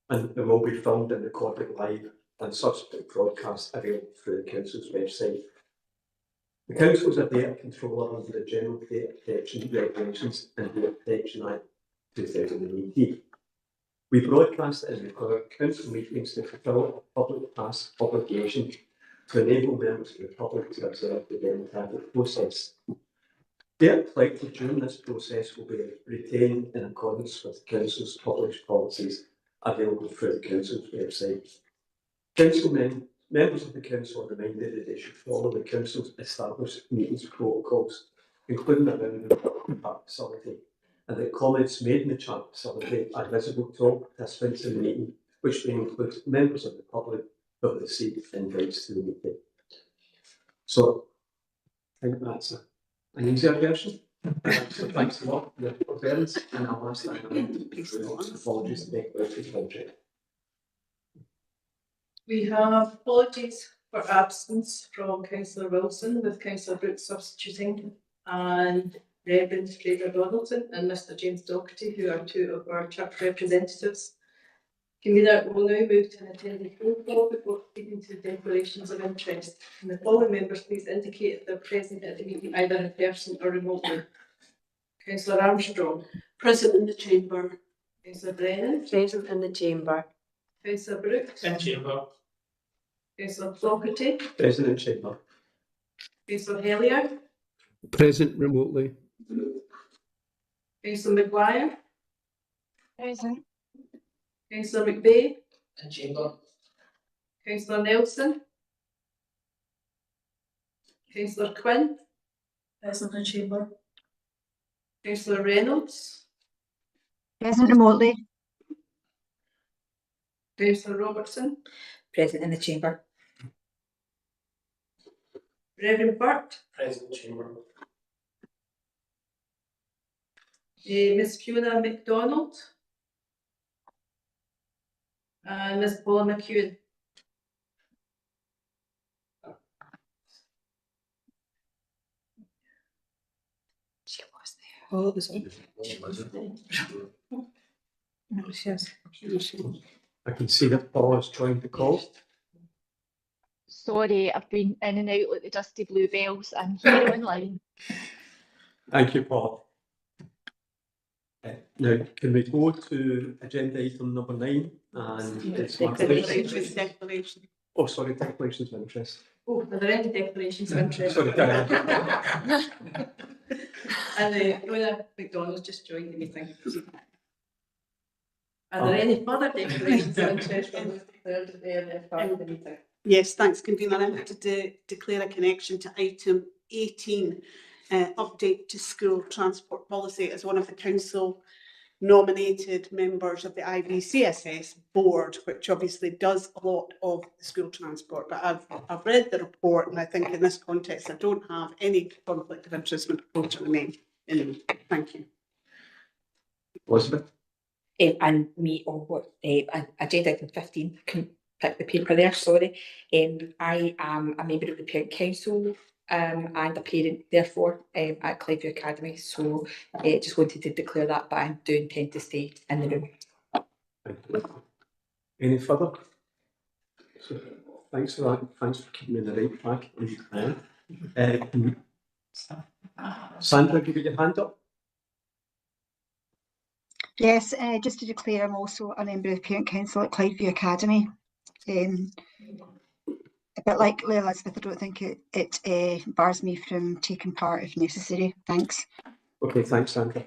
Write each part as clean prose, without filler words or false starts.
and it will be filmed and recorded live and subsequent broadcast available through the Council's website. The Council is a data controller under the General Data Protection Regulations and Data Protection Act 2018. We broadcast and record Council meetings to fulfil a public task obligation to enable members of the public to observe the democratic process. Data collected during this process will be retained in accordance with the Council's published policies available through the Council's website. Members of the Council are reminded that they should follow the Council's established meetings protocols, including around the chat facility, and that comments made in the chat facility are visible to all participants in the meeting, which may include members of the public who have received invites to the meeting. So, I think that's an easier version. So thanks a lot for your forbearance, and I'll ask that apologies to make with the country. We have apologies for absence from Councillor Wilson, with Councillor Brooks substituting, and Reverend Fraser Donaldson and Mr James Doherty, who are two of our chapter representatives. Convener will now move to an attendee roll call before speaking to declarations of interest. And the following members please indicate if they're present at the meeting either in person or remotely. Councillor Armstrong. Present in the chamber. Councillor Brennan. Present in the chamber. Councillor Brooks. In chamber. Councillor Doherty. Present in chamber. Councillor Hellier. Present remotely. Councillor McGuire. Present. Councillor McVeigh. In chamber. Councillor Nelson. Councillor Quinn. Present in chamber. Councillor Reynolds. Present remotely. Councillor Robertson. Present in the chamber. Reverend Burt. Present chamber. Miss Fiona MacDonald. And Miss Paula McEwen. She was there. Oh, it was on. No, she is. I can see that Paul has joined the call. Sorry, I've been in and out like the dusty bluebells. I'm here online. Thank you, Paul. Now, can we go to agenda item number 9 and it's Declaration. Oh, sorry, declarations of interest. Oh, are there any declarations of interest? Sorry, And Fiona MacDonald's just joined the meeting. Are there any further declarations of interest on this third part of the meeting? Yes, thanks, Convener. I want to declare a connection to item 18, update to school transport policy, as one of the council nominated members of the IBCSS board, which obviously does a lot of the school transport. But I've read the report, and I think in this context I don't have any conflict of interest with proposing the name. Thank you. Elizabeth? And me on what agenda item 15. I couldn't pick the paper there, sorry. I am a member of the Parent Council and a parent, therefore, at Cliveview Academy. So just wanted to declare that, but I do intend to stay in the room. Thank you. Any further? So, thanks for that. Thanks for keeping me in the right track. Sandra, give me your hand up. Yes, just to declare, I'm also a member of the Parent Council at Cliveview Academy. But like Elizabeth, I don't think it bars me from taking part if necessary. Thanks. Okay, thanks, Sandra.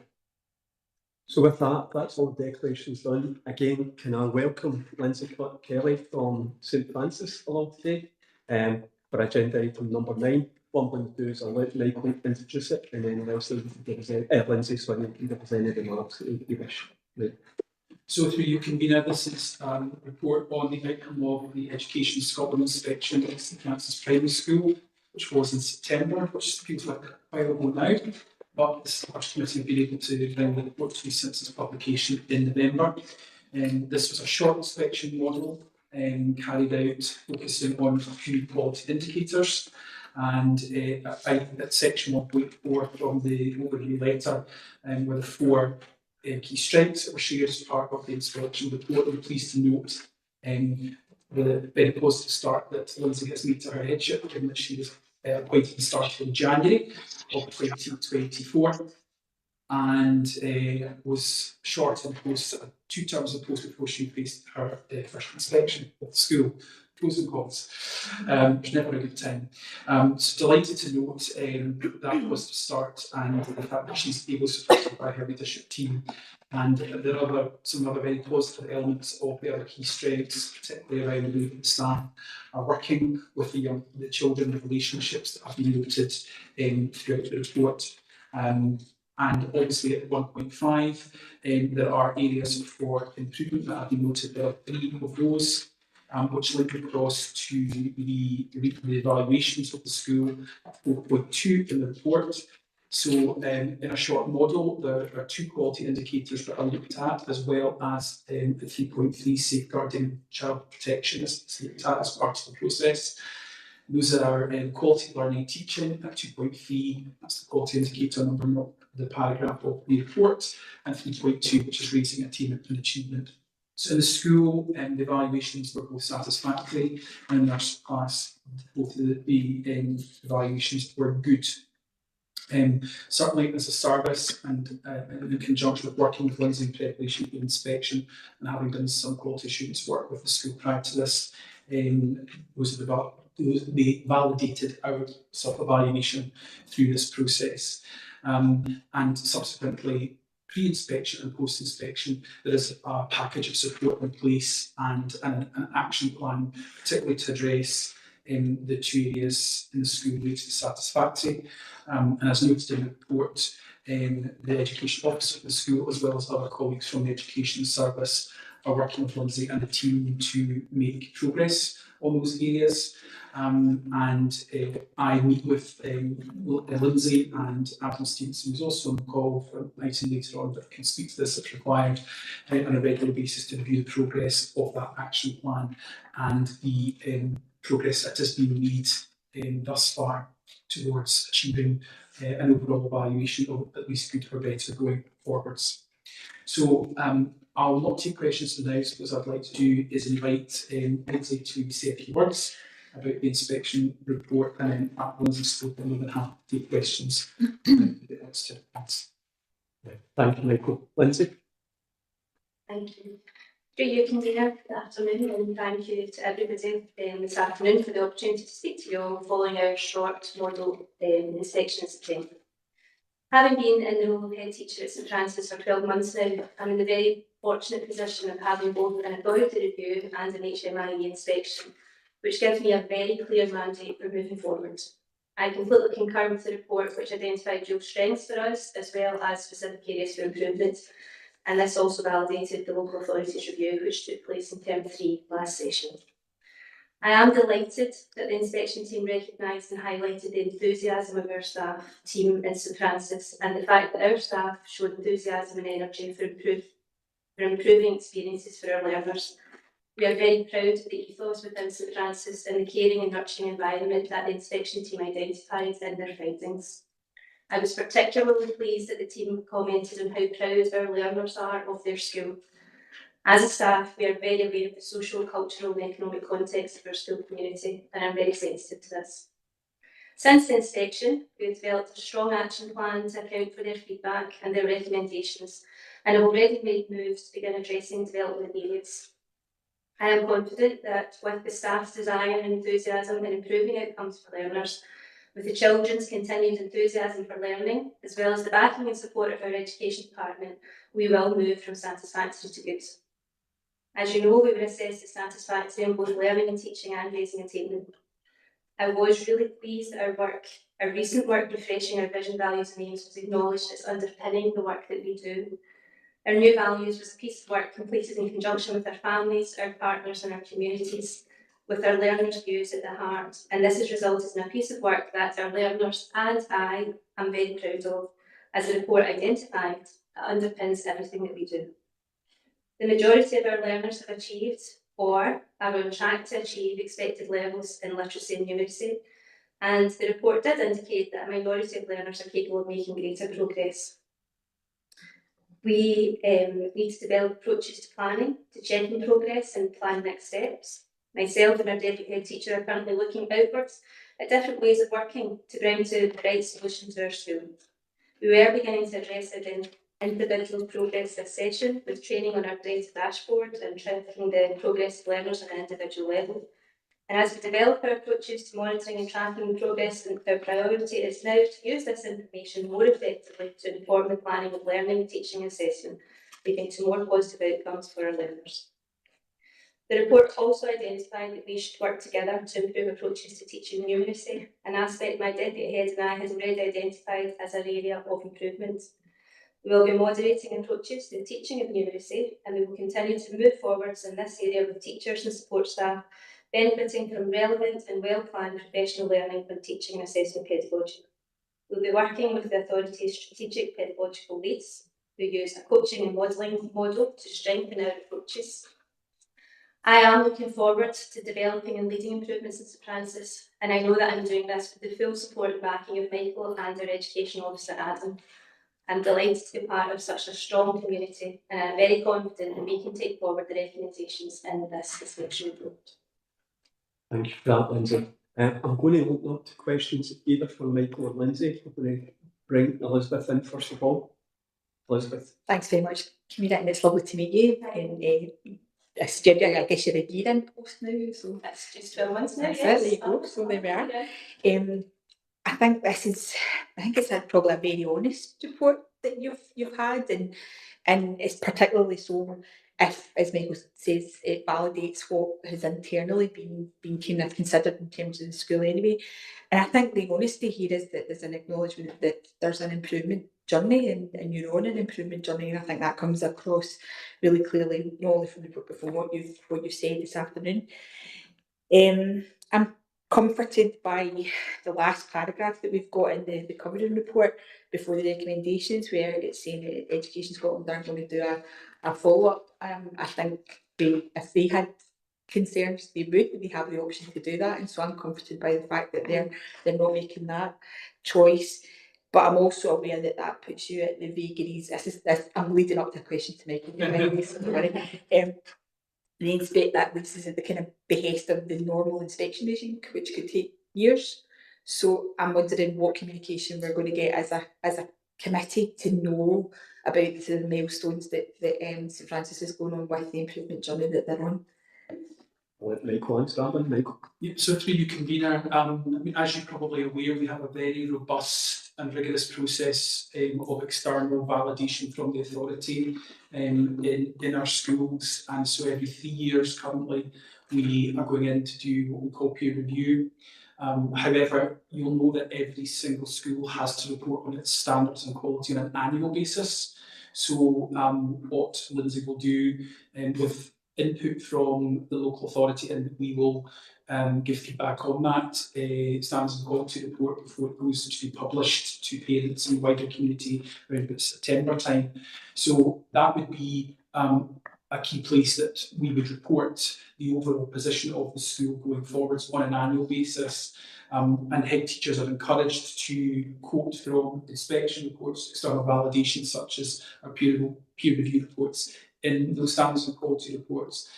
So with that, that's all declarations done. Again, can I welcome Lindsay Kelly from St Francis along today for agenda item number 9. What I'm going to do is I'll let Michael introduce it, and then Lindsay can give us any remarks that you wish. Right. So through you, Convener, this is a report on the outcome of the Education Scotland inspection at St Francis Primary School, which was in September, which feels like a while ago now. But the Scottish Committee have been able to bring the report to me since its publication in November. This was a short inspection model carried out focusing on a few quality indicators. And at section 1.4 from the overview letter were the 4 key strengths that were shared as part of the inspection report. I'm pleased to note the very positive start that Lindsay has made to her headship, given that she was appointed and started in January of 2024, and was short in post, 2 terms in post before she faced her first inspection of the school. Pros and cons. It's never a good time. So delighted to note that positive start and the fact that she's able to support by her leadership team. And there are some other very positive elements of the other key strengths, particularly around the way that staff are working with the children, the relationships that have been noted throughout the report. And obviously at 1.5, there are areas for improvement that have been noted. There are 3 of those, which link across to the evaluations of the school at 4.2 in the report. So in a short model, there are 2 quality indicators that are looked at, as well as the 3.3 safeguarding child protection is looked at as part of the process. Those are quality learning teaching at 2.3, that's the quality indicator number, not the paragraph of the report, and 3.2, which is rating attainment and achievement. So in the school, the evaluations were both satisfactory, and in nurse class, both the evaluations were good. Certainly as a service and in conjunction with working with Lindsay in preparation for the inspection and having done some quality assurance work with the school prior to this, they validated our self-evaluation through this process. And subsequently, pre-inspection and post-inspection, there is a package of support in place and an action plan, particularly to address the 2 areas in the school rated satisfactory. And as noted in the report, the education officer of the school, as well as other colleagues from the education service, are working with Lindsay and the team to make progress on those areas. I meet with Lindsay and Adam Stevenson, who's also on the call for an item later on, but can speak to this if required on a regular basis to review the progress of that action plan and the progress that has been made thus far towards achieving an overall evaluation of at least good or better going forwards. So I'll not take questions for now, so what I'd like to do is invite Lindsay to say a few words about the inspection report, and then at Lindsay's spoken, we're going to have to take questions. Thank you, Michael. Lindsay? Thank you. Through you, convener, good afternoon, and thank you to everybody this afternoon for the opportunity to speak to you all following our short model inspection in September. Having been in the role of head teacher at St Francis for 12 months now, I'm in the very fortunate position of having both an authority review and an HMIE inspection, which gives me a very clear mandate for moving forward. I completely concur with the report, which identified real strengths for us, as well as specific areas for improvement, and this also validated the local authorities review, which took place in term 3 last session. I am delighted that the inspection team recognised and highlighted the enthusiasm of our staff team in St Francis, and the fact that our staff showed enthusiasm and energy for improving experiences for our learners. We are very proud of the ethos within St Francis and the caring and nurturing environment that the inspection team identified in their findings. I was particularly pleased that the team commented on how proud our learners are of their school. As a staff, we are very aware of the social, cultural and economic context of our school community, and I'm very sensitive to this. Since the inspection, we have developed a strong action plan to account for their feedback and their recommendations, and have already made moves to begin addressing development areas. I am confident that with the staff's desire and enthusiasm in improving outcomes for learners, with the children's continued enthusiasm for learning, as well as the backing and support of our education department, we will move from satisfactory to good. As you know, we were assessed as satisfactory in both learning and teaching and raising attainment. I was really pleased that our recent work refreshing our vision, values and aims was acknowledged as underpinning the work that we do. Our new values was a piece of work completed in conjunction with our families, our partners and our communities, with our learners' views at the heart. And this has resulted in a piece of work that our learners and I am very proud of, as the report identified, that underpins everything that we do. The majority of our learners have achieved or are on track to achieve expected levels in literacy and numeracy, and the report did indicate that a minority of learners are capable of making greater progress. We need to develop approaches to planning, to checking progress and plan next steps. Myself and our deputy head teacher are currently looking outwards at different ways of working to bring to the right solution to our school. We were beginning to address it in individual progress this session with training on our data dashboard and tracking the progress of learners on an individual level. And as we develop our approaches to monitoring and tracking progress, our priority is now to use this information more effectively to inform the planning of learning, teaching and assessment, leading to more positive outcomes for our learners. The report also identified that we should work together to improve approaches to teaching numeracy, an aspect my deputy head and I has already identified as an area of improvement. We will be moderating approaches to the teaching of numeracy, and we will continue to move forwards in this area with teachers and support staff benefiting from relevant and well-planned professional learning on teaching and assessment pedagogy. We'll be working with the authority's strategic pedagogical leads, who use a coaching and modelling model to strengthen our approaches. I am looking forward to developing and leading improvements in St Francis, and I know that I'm doing this with the full support and backing of Michael and our Education Officer Adam. I'm delighted to be part of such a strong community, and I'm very confident that we can take forward the recommendations in this inspection report. Thank you for that, Lindsay. I'm going to open up to questions either from Michael or Lindsay. I'm going to bring Elizabeth in first of all. Elizabeth. Thanks very much, Camilla, and it's lovely to meet you. And I guess you're a year in post now, so that's just 12 months now. That's Yes. it, there you go. So there we are. Yeah. I think it's probably a very honest report that you've had, and it's particularly so if, as Michael says, it validates what has internally been kind of considered in terms of the school anyway. And I think the honesty here is that there's an acknowledgement that there's an improvement journey and you're on an improvement journey, and I think that comes across really clearly, not only from the report but from what you've said this afternoon. I'm comforted by the last paragraph that we've got in the covering report before the recommendations, where it's saying that Education Scotland are going to do a follow-up. I think if they had concerns, they have the option to do that, and so I'm comforted by the fact that they're not making that choice. But I'm also aware that puts you at the vagaries. I'm leading up to a question to Michael. They inspect that this is at the kind of behest of the normal inspection regime, which could take years. So I'm wondering what communication we're going to get as a committee to know about the milestones that St Francis is going on with the improvement journey that they're on. Michael and Scotland. Michael. Yeah, so through you, convener, as you're probably aware, we have a very robust and rigorous process of external validation from the authority in our schools, and so every 3 years currently we are going in to do what we call peer review. However, you'll know that every single school has to report on its standards and quality on an annual basis. So what Lindsay will do with input from the local authority, and we will give feedback on that standards and quality report before it goes to be published to parents and wider community around about September time. So that would be a key place that we would report the overall position of the school going forwards on an annual basis. And head teachers are encouraged to quote from inspection reports, external validations such as our peer review reports in those standards and quality reports.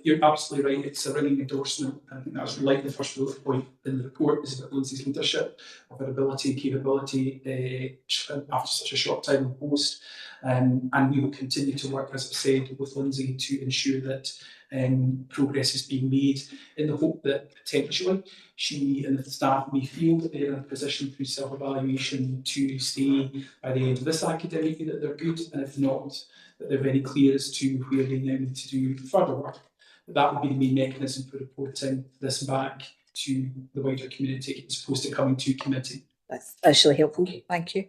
You're absolutely right, it's a ringing endorsement. I think that's like the first bullet point in the report is about Lindsay's leadership, of her ability and capability after such a short time in post. And we will continue to work, as I've said, with Lindsay to ensure that progress is being made, in the hope that potentially she and the staff may feel that they're in a position through self-evaluation to stay by the end of this academic year that they're good, and if not, that they're very clear as to where they now need to do further work. That would be the main mechanism for reporting this back to the wider community as opposed to coming to committee. That's really helpful. Thank you.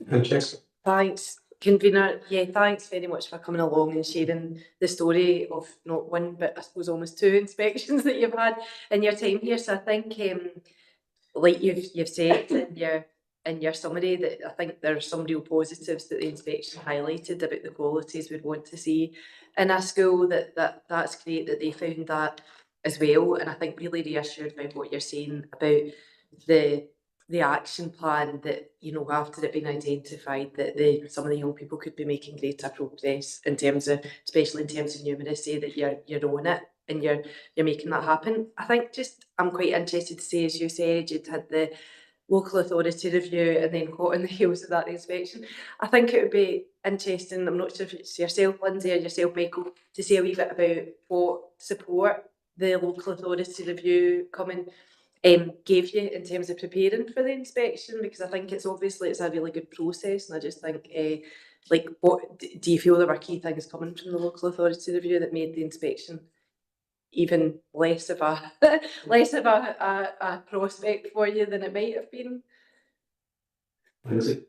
Francesca. Thanks, convener. Yeah, thanks very much for coming along and sharing the story of not one, but I suppose almost 2 inspections that you've had in your time here. So I think, like you've said in your summary, that I think there are some real positives that the inspection highlighted about the qualities we'd want to see in a school. That's great that they found that as well. And I think really reassured by what you're saying about the the action plan that, you know, after it being identified that some of the young people could be making greater progress in terms of, especially in terms of numeracy, that you're on it and you're making that happen. I think just I'm quite interested to say, as you said, you'd had the local authority review and then hot on the heels of that inspection. I think it would be interesting, I'm not sure if it's yourself, Lindsay, or yourself, Michael, to say a wee bit about what support the local authority review coming gave you in terms of preparing for the inspection, because I think it's a really good process, and I just think like, what do you feel there were key things coming from the local authority review that made the inspection even less of a a prospect for you than it might have been? Lindsay?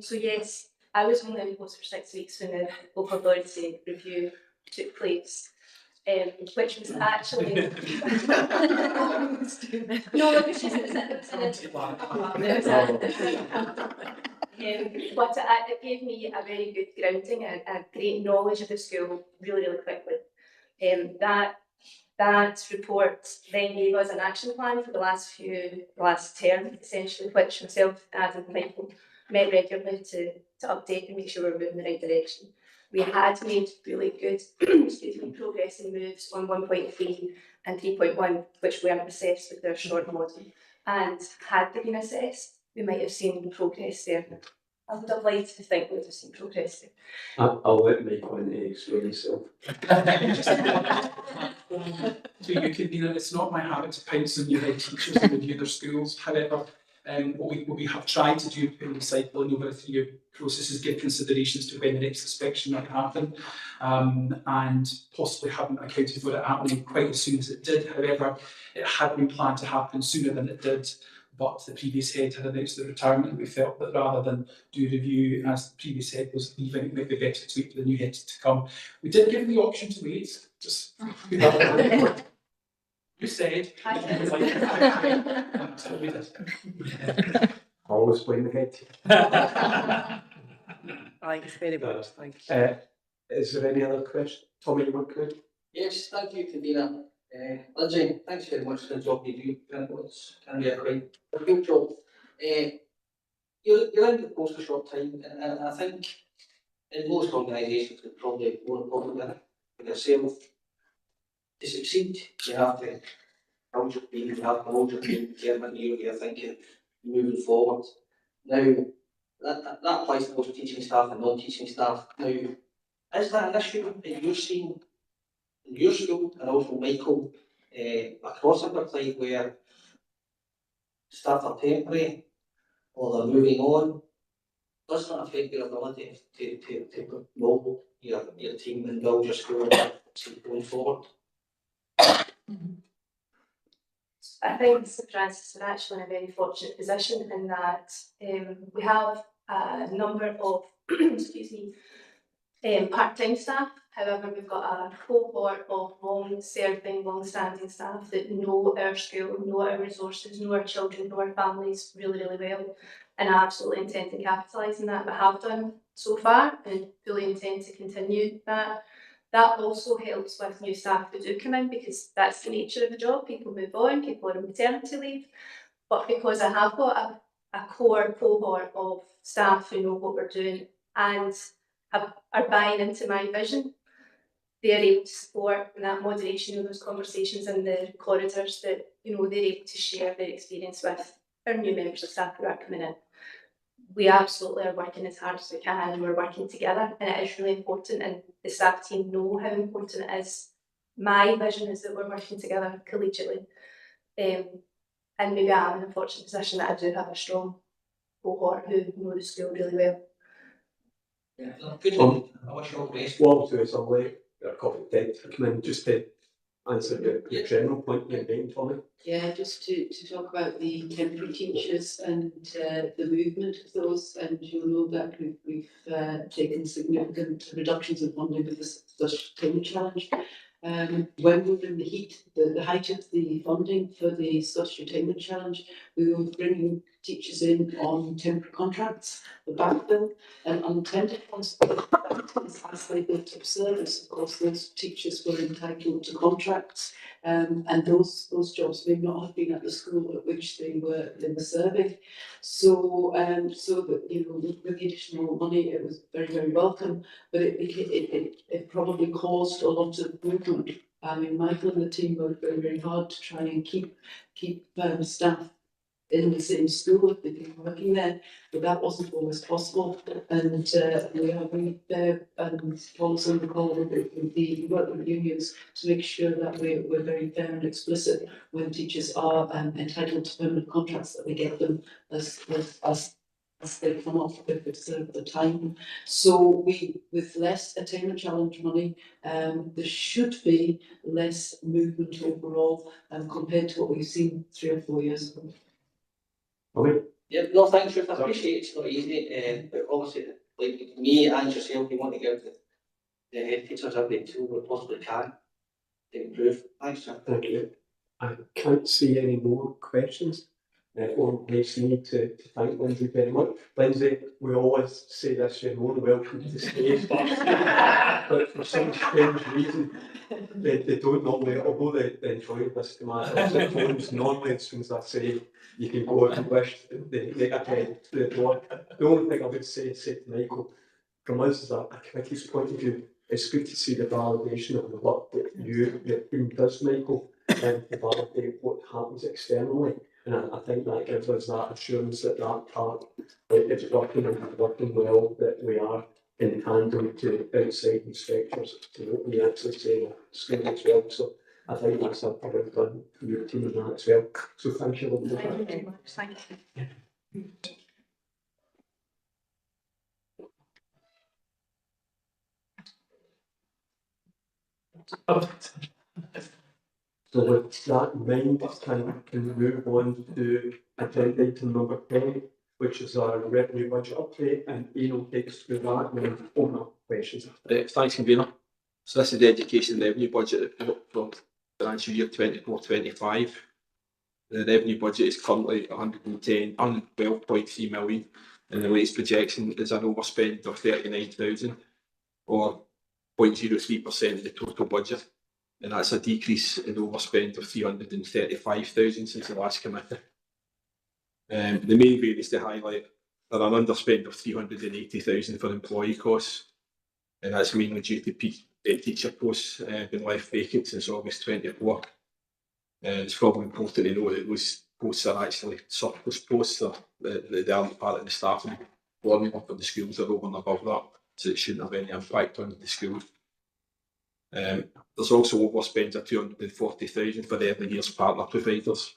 So yes, I was only in post for 6 weeks when the local authority review took place, which was actually no, it was just but it gave me a very good grounding and a great knowledge of the school really quickly. That report then gave us an action plan for the last term, essentially, which myself, Adam and Michael met regularly to update and make sure we're moving in the right direction. We had made really good progress and moves on 1.3 and 3.1, which weren't assessed with their short model. And had they been assessed, we might have seen progress there. I would have liked to think we would have seen progress there. I'll let Michael explain himself. So you could, it's not my habit to pounce on your head teachers and review their schools. However, what we have tried to do in recycling over the 3-year process is give considerations to when the next inspection might happen, and possibly haven't accounted for it happening quite as soon as it did. However, it had been planned to happen sooner than it did, but the previous head had announced the retirement, and we felt that rather than do review as the previous head was leaving, it might be better to wait for the new head to come. We did give the option to wait, just you said. Always blame the head. Thanks very much. Thank you. Is there any other question? Tommy, you want to? Yes, thank you, Convener. Lindsay, thanks very much for the job you do. It's can be a quite a good job. You're in the post for a short time, and I think in most organisations it's probably more important than yourself. To succeed, you have to build your team, you have to hold your team, determine your thinking, moving forward. Now, that applies to both teaching staff and non-teaching staff. Now, is that an issue that you're seeing in your school, and also Michael, across Inverclyde, where staff are temporary or they're moving on? Does that affect your ability to mould your team and build your school going forward? I think St Francis are actually in a very fortunate position in that we have a number of part-time staff. However, we've got a cohort of long-standing staff that know our school, know our resources, know our children, know our families really well, and I absolutely intend to capitalise on that. We have done so far and fully intend to continue that. That also helps with new staff that do come in, because that's the nature of the job. People move on, people are on maternity leave, but because I have got a core cohort of staff who know what we're doing and are buying into my vision, they're able to support that moderation of those conversations in the corridors, that they're able to share their experience with our new members of staff who are coming in. We absolutely are working as hard as we can, and we're working together, and it is really important, and the staff team know how important it is. My vision is that we're working together collegiately, and maybe I'm in a fortunate position that I do have a strong cohort who know the school really well. Yeah, good job. I wish you all the best. What I'll do is I'll let your coffee tent come in just to answer your general point you're making, Tommy. Yeah, just to talk about the temporary teachers and the movement of those, and you'll know that we've taken significant reductions in funding with the Time Challenge. when we were in the height of the funding for the Scottish Attainment Challenge, we were bringing teachers in on temporary contracts, the backfill, and unintended consequences as they built up service. Of course, those teachers were entitled to contracts, and those jobs may not have been at the school at which they were serving. So that, you know, with the additional money, it was very, very welcome, but it probably caused a lot of movement. I mean, Michael and the team worked very, very hard to try and keep staff in the same school if they've been working there, but that wasn't always possible. And we and Paul's on the call with the work with unions to make sure that we're very fair and explicit when teachers are entitled to permanent contracts, that we get them as they come off if it's the time. So with less attainment challenge money, there should be less movement overall compared to what we've seen 3 or 4 years ago. Yeah, no, thanks, Ruth. I appreciate it's not easy, but obviously, like me and yourself, we want to give the head teachers every tool we possibly can to improve. Thanks, sir. Thank you. I can't see any more questions. Or makes me to thank Lindsay very much. Lindsay, we always say this, you're more than welcome to stay, but for some strange reason, they don't normally, although they enjoy this command, normally as soon as I say you can go if you wish, they attend to the door. The only thing I would say to Michael, from us as a committee's point of view, it's good to see the validation of the work that your team does, Michael, and to validate what happens externally. And I think that gives us that assurance that part is working and working well, that we are in tandem to outside inspectors to what we actually say in school as well. So I think that's a well done for your team in that as well. So thank you, Linda. Thank you very much. Thank you. So with that in mind, it's time to move on to agenda item number 10, which is our revenue budget update, and Ian will take us through that and then open up questions. Thanks, Convener. So this is the education revenue budget report for financial year 24-25. The revenue budget is currently 112.3 million, and the latest projection is an overspend of 39,000, or 0.03% of the total budget. And that's a decrease in overspend of 335,000 since the last committee. The main areas to highlight are an underspend of 380,000 for employee costs, and that's mainly due to teacher posts being left vacant since August 24. It's probably important to know that those posts are actually surplus posts, so they aren't part of the staffing formula for the schools, are over and above that, so it shouldn't have any impact on the schools. There's also overspends of 240,000 for the early years partner providers,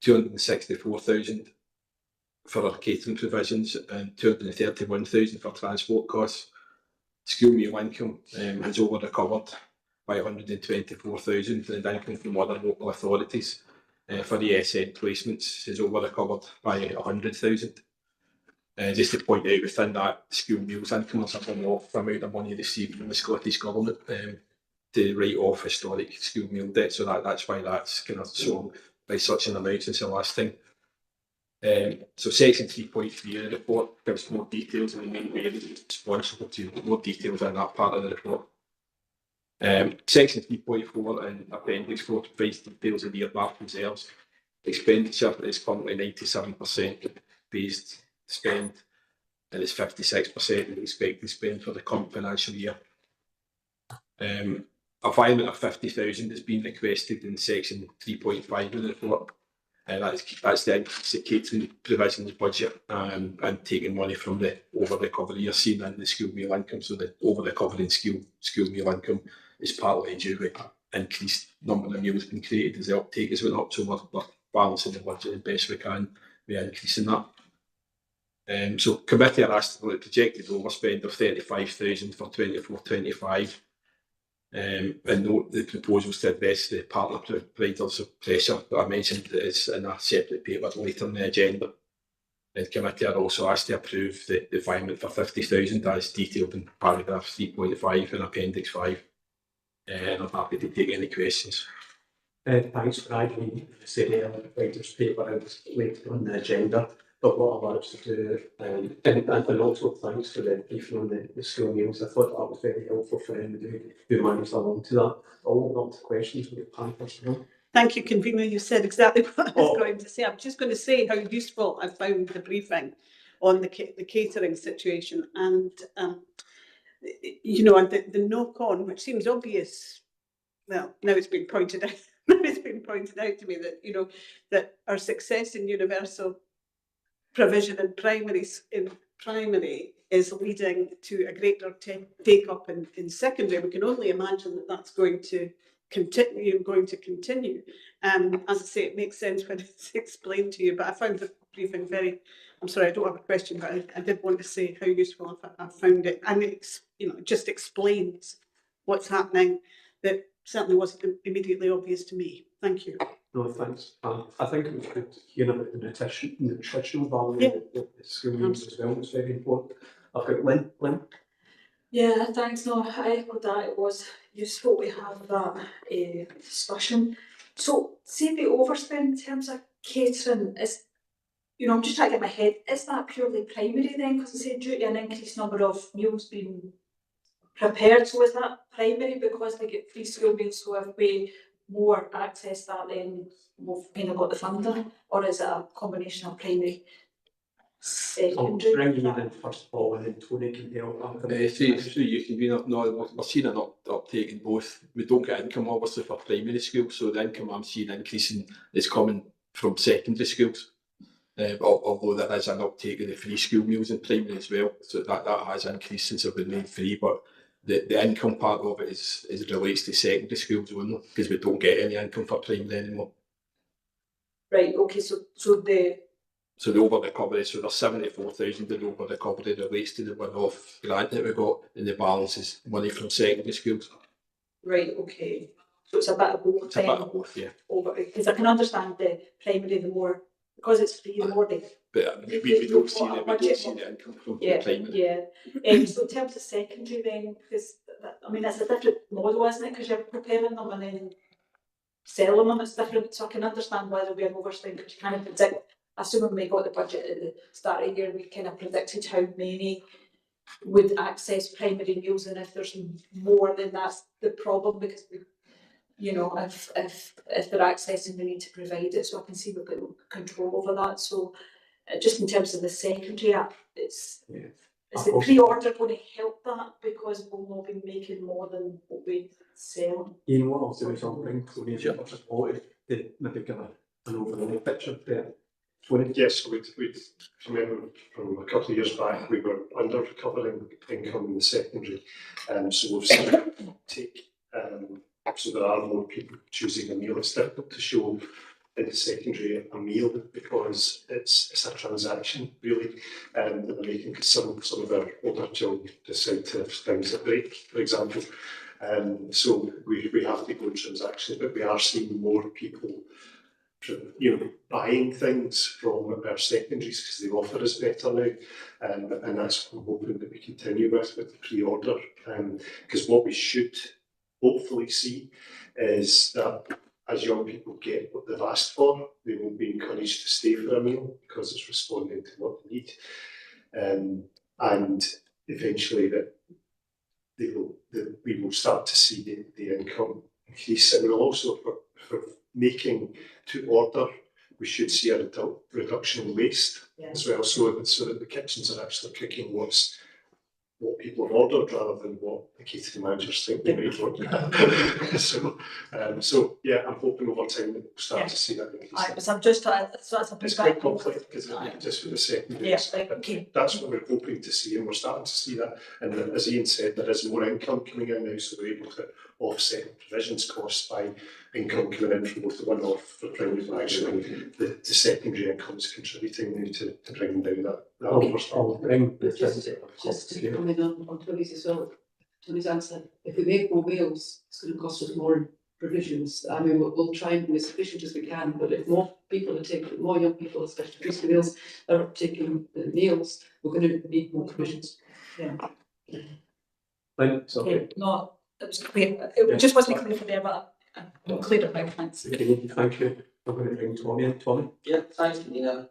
264,000 for our catering provisions, and 231,000 for transport costs. School meal income has over-recovered by 124,000, and income from other local authorities for the ESN placements has over-recovered by 100,000. Just to point out, within that, school meals income is a one-off amount of money received from the Scottish Government to write off historic school meal debt, so that's why that's kind of shown by such an amount since the last time. So section 3.3 of the report gives more details on the main areas responsible to more details in that part of the report. Section 3.4 and Appendix 4 provides details of the earmarked reserves. Expenditure is currently 97% phased spend, and it's 56% of the expected spend for the current financial year. A fireman of 50,000 has been requested in section 3.5 of the report, and that's the catering provisions budget and taking money from the over recovery you're seeing in the school meal income. So the over recovery in school meal income is partly due to increased number of meals being created as the uptake has went up, so we're balancing the budget as best we can by increasing that. So committee are asked to look at projected overspend of 35,000 for 24-25. And note the proposals to address the partner providers of pressure that I mentioned is in a separate paper later in the agenda. The committee are also asked to approve the refinement for 50,000 as detailed in paragraph 3.5 in Appendix 5. and I'm happy to take any questions. Thanks for that. You said the writer's paper is later on the agenda, but what I managed to do, and also thanks for the briefing on the school meals. I thought that was very helpful for anybody who managed along to that. I'll open up to questions with Pam first of all. Thank you, convener. You said exactly what I was going to say. I'm just going to say how useful I found the briefing on the catering situation, and you know, and the knock on, which seems obvious. Well, now it's been pointed out. It's been pointed out to me that, you know, that our success in universal provision in primary is leading to a greater take up in secondary. We can only imagine that that's going to continue. As I say, it makes sense when it's explained to you, but I found the briefing very, I'm sorry, I don't have a question, but I did want to say how useful I found it. And it's, you know, it just explains what's happening that certainly wasn't immediately obvious to me. Thank you. No, thanks. I think it was good to hear about the nutritional value of the school meals as well. It's very important. I've got Lynn. Yeah, thanks. No, I echo that. It was useful to have that discussion. So, say the overspend in terms of catering is, you know, I'm just trying to get my head, is that purely primary then? Because I say due to an increased number of meals being prepared, so is that primary because they get free school meals, so if we more access that then we've kind of got the funding, or is it a combination of primary? I'll bring you in first of all, and then Tony can help. You can be no, we're seeing an uptake in both. We don't get income obviously for primary schools, so the income I'm seeing increasing is coming from secondary schools. Although there is an uptake in the free school meals in primary as well, so that has increased since they've been made free. But the income part of it is relates to secondary schools only, because we don't get any income for primary anymore. Right. Okay. So the over recovery, so there's 74,000 in over recovery relates to the one-off grant that we got, and the balance is money from secondary schools. Right. Okay. So it's a bit of both. It's a bit of both, yeah. Because I can understand the primary, the more, because it's free, the more they. But we don't see the income from primary. Yeah. So in terms of secondary then, because I mean it's a different model, isn't it? Because you're preparing them and then selling them, it's different. So I can understand why there'll be an overspend, because you kind of predict, assuming we got the budget at the start of the year, we kind of predicted how many would access primary meals, and if there's more, then that's the problem, because we, you know, if they're accessing, we need to provide it. So I can see we've got control over that. So just in terms of the secondary app, is the pre-order going to help that, because we'll not be making more than what we sell? You know what I'll do is I'll bring Tony in first of all to maybe give an overall picture there. Yes, we remember from a couple of years back we were under recovering income in the secondary, so we've seen it take. So there are more people choosing a meal. It's difficult to show in the secondary a meal because it's a transaction really that they're making, because some of our older children decide to have things at break, for example. So we have to go in transactions, but we are seeing more people, you know, buying things from our secondaries because the offer is better now, and that's what I'm hoping that we continue with the pre-order, because what we should hopefully see is that as young people get what they've asked for, they will be encouraged to stay for a meal because it's responding to what they need, and eventually that we will start to see the income increase, and we'll also for making to order, we should see a reduction in waste as well, so that the kitchens are actually cooking what people have ordered rather than what the catering managers think they might want. So yeah, I'm hoping over time that we'll start to see that increase. So I'm just trying, so that's a it's quite complex because just for the secondary, that's what we're hoping to see, and we're starting to see that. And as Ian said, there is more income coming in now, so we're able to offset provisions costs by income coming in from both the one-off for primary, but actually the secondary income is contributing now to bring down that overspend. Just to come in on Tony's as well, Tony's answer, if we make more meals, it's going to cost us more in provisions. I mean, we'll try and be as efficient as we can, but if more people are taking, more young people, especially preschool meals, are taking meals, we're going to need more provisions. Yeah. Sorry. No, it was clear, it just wasn't clear for me, but I'm clear it now, thanks. Okay, thank you. I'm going to bring Tommy in. Tommy? Yeah, thanks, Nina.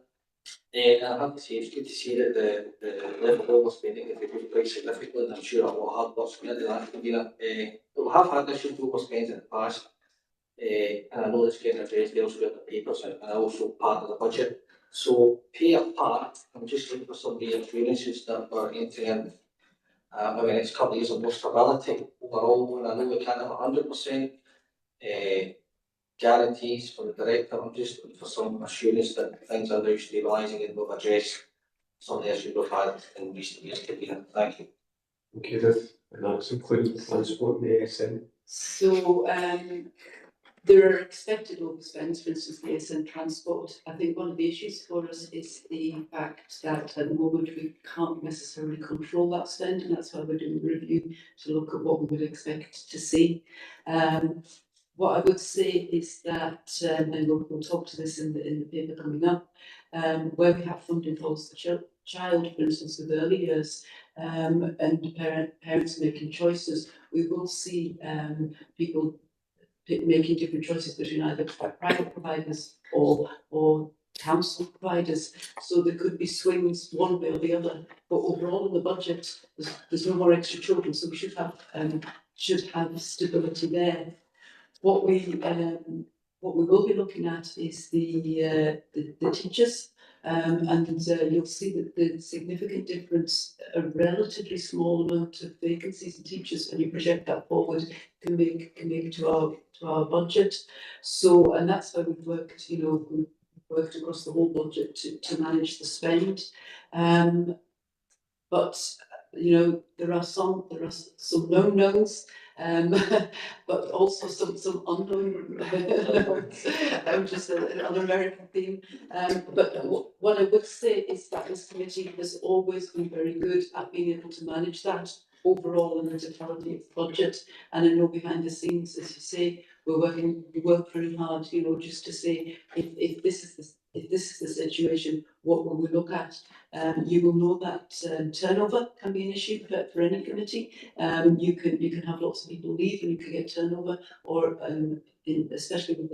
I have to say, it's good to see that the level of overspending has reduced quite significantly, and I'm sure a lot of hard work's gone into that, Nina. We have had issues with overspending in the past, and I know it's getting addressed elsewhere in the papers, and also part of the budget. So, pay apart, I'm just looking for some reassurances that we're entering over the next couple of years of more stability overall, and I know we can't have 100% guarantees for the director. I'm just looking for some assurance that things are now stabilising and we've addressed some of the issues we've had in recent years. Thank you. Okay, and that's including the transport and the ASN. So there are expected overspends, for instance, the ASN transport. I think one of the issues for us is the fact that at the moment we can't necessarily control that spend, and that's why we're doing a review to look at what we would expect to see. What I would say is that, and we'll talk to this in the paper coming up, where we have funding for the child, for instance, with early years, and parents making choices, we will see people making different choices between either private providers or council providers. So there could be swings one way or the other. But overall in the budget, there's no more extra children, so we should have stability there. What we will be looking at is the teachers, and you'll see that the significant difference, a relatively small amount of vacancies in teachers, when you project that forward, can make to our budget. So, and that's why we've worked, we've worked across the whole budget to manage the spend. But there are some known knowns, but also some unknown knowns. Just an American theme. But what I would say is that this committee has always been very good at being able to manage that overall in the totality of the budget. And I know behind the scenes, as you say, we work very hard, just to say if this is the situation, what will we look at? You will know that turnover can be an issue for any committee. You can have lots of people leave and you can get turnover, or especially with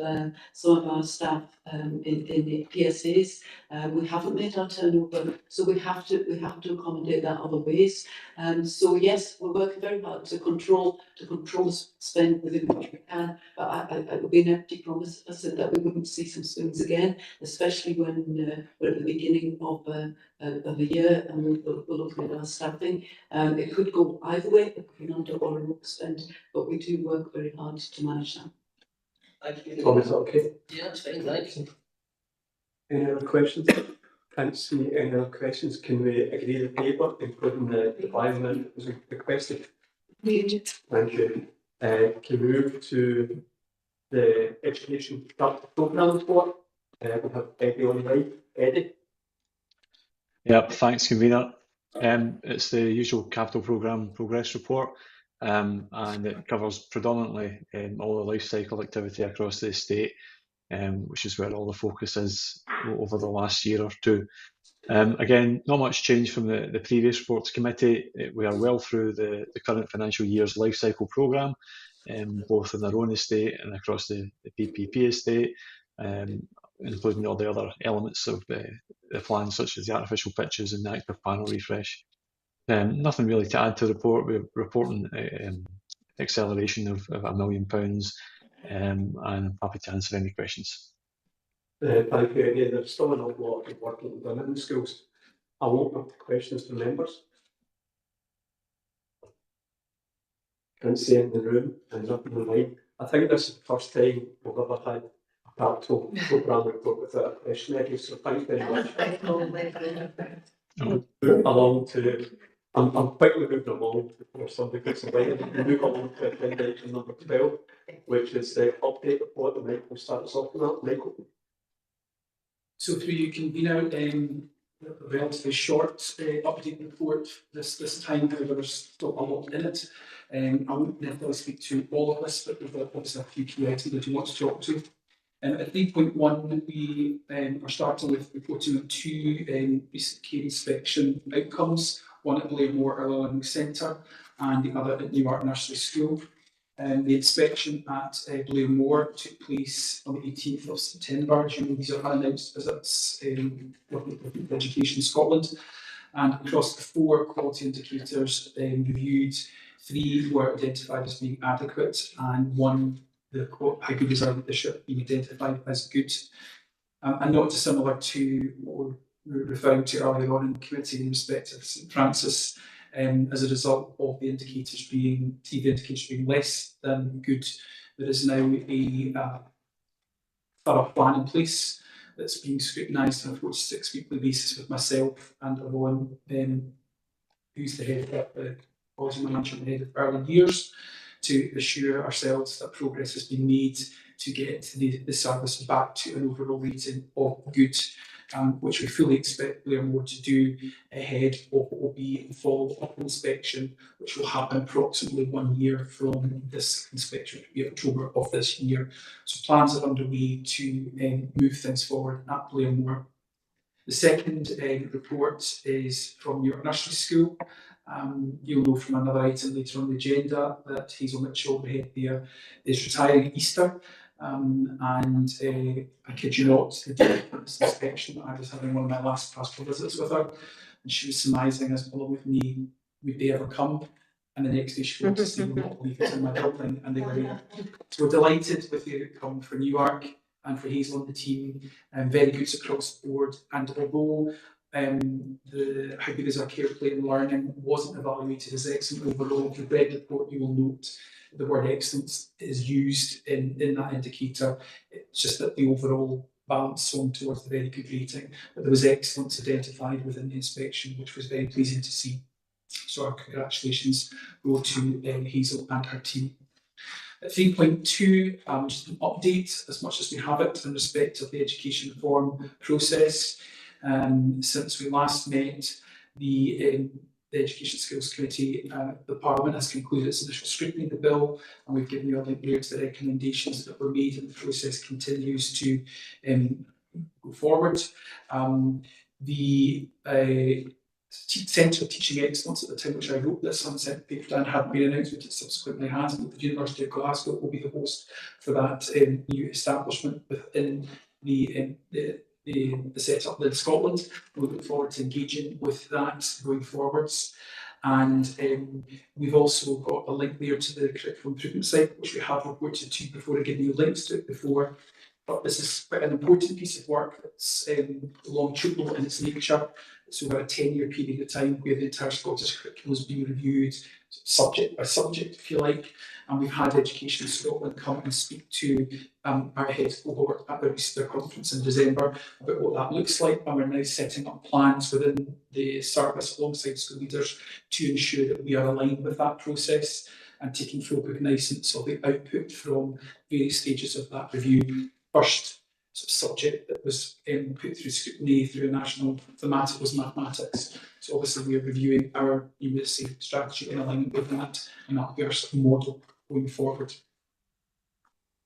some of our staff in the PSAs, we haven't made our turnover, so we have to accommodate that other ways. So yes, we're working very hard to control spend within which we can. But it would be an empty promise if I said that we wouldn't see some swings again, especially when we're at the beginning of a year and we're looking at our staffing. It could go either way, it could be under or overspend, but we do work very hard to manage that. Thank you. Tom, is that okay? Yeah, it's fine, thanks. Any other questions? Can't see any other questions. Can we agree the paper, including the environment that was requested? Thank you. Can we move to the education programme report? We have Eddie on the right. Eddie? Yep, thanks, convener. It's the usual capital programme progress report, and it covers predominantly all the life cycle activity across the estate, which is where all the focus is over the last year or two. Again, not much change from the previous reports committee. We are well through the current financial year's life cycle programme, both in our own estate and across the PPP estate, including all the other elements of the plan, such as the artificial pitches and the active panel refresh. Nothing really to add to the report. We're reporting acceleration of £1 million, and I'm happy to answer any questions. Thank you, Eddie. There's still an awful lot of work being done in the schools. I'll open up questions from members. Can't see it in the room and nothing online. I think this is the first time we've ever had a capital programme report without a question, Eddie, so thanks very much. Along to, I'm quickly moving along before somebody gets away. We move along to agenda item number 12, which is the update report that Michael starts off on that. Michael? So through you, convener, a relatively short update report this time, however there's still a lot in it. I won't necessarily speak to all of this, but there's obviously a few key items that you want to talk to. At 3.1, we are starting with reporting on two recent key inspection outcomes, one at Blairmore Early Learning Centre and the other at Newmark Nursery School. The inspection at Blairmore took place on the 18th of September. As you know, these are unannounced visits with Education Scotland. And across the 4 quality indicators reviewed, 3 were identified as being adequate, and 1, how good is our leadership, being identified as good. And not dissimilar to what we were referring to earlier on in the committee in respect of St Francis, as a result of the indicators being less than good. There is now a thorough plan in place that's being scrutinised on a 4 to 6 weekly basis with myself and Yvonne, who's the head of the policy manager and the head of early years, to assure ourselves that progress has been made to get the service back to an overall rating of good, which we fully expect Blairmore to do ahead of what will be the follow-up inspection, which will happen approximately 1 year from this inspection, which will be October of this year. So plans are underway to move things forward at Blairmore. The second report is from York Nursery School. You'll know from another item later on the agenda that Hazel Mitchell, the head there, is retiring at Easter. I kid you not, the day of this inspection, I was having one of my last pastoral visits with her, and she was surmising, as along with me, would they ever come? And the next day she wanted to say, "We'll not believe it's in my building," and they were here. So we're delighted with the outcome for Newark and for Hazel and the team, and very good across the board. And although the how good is our care, play and learning wasn't evaluated as excellent overall, the red report, you will note the word excellence is used in that indicator. It's just that the overall balance swung towards the very good rating, but there was excellence identified within the inspection, which was very pleasing to see. So our congratulations go to Hazel and her team. At 3.2, just an update, as much as we have it, in respect of the education reform process. Since we last met, the Education Skills Committee, the Parliament has concluded its initial scrutiny of the bill, and we've given you a link there to the recommendations that were made, and the process continues to go forward. The Centre of Teaching Excellence, at the time which I wrote this on the paper down, hadn't been announced, but it subsequently has, and the University of Glasgow will be the host for that new establishment within the set-up in Scotland. We look forward to engaging with that going forwards. And we've also got a link there to the curriculum improvement site, which we have reported to before. I gave you links to it before. But this is quite an important piece of work that's longitudinal in its nature. It's over a 10-year period of time where the entire Scottish curriculum is being reviewed, subject by subject, if you like. And we've had Education Scotland come and speak to our head cohort at the Easter conference in December about what that looks like. And we're now setting up plans within the service alongside school leaders to ensure that we are aligned with that process and taking full cognizance of the output from various stages of that review. First subject that was put through scrutiny through a national thematic was mathematics. So obviously we are reviewing our numeracy strategy in alignment with that, and that will be our model going forward.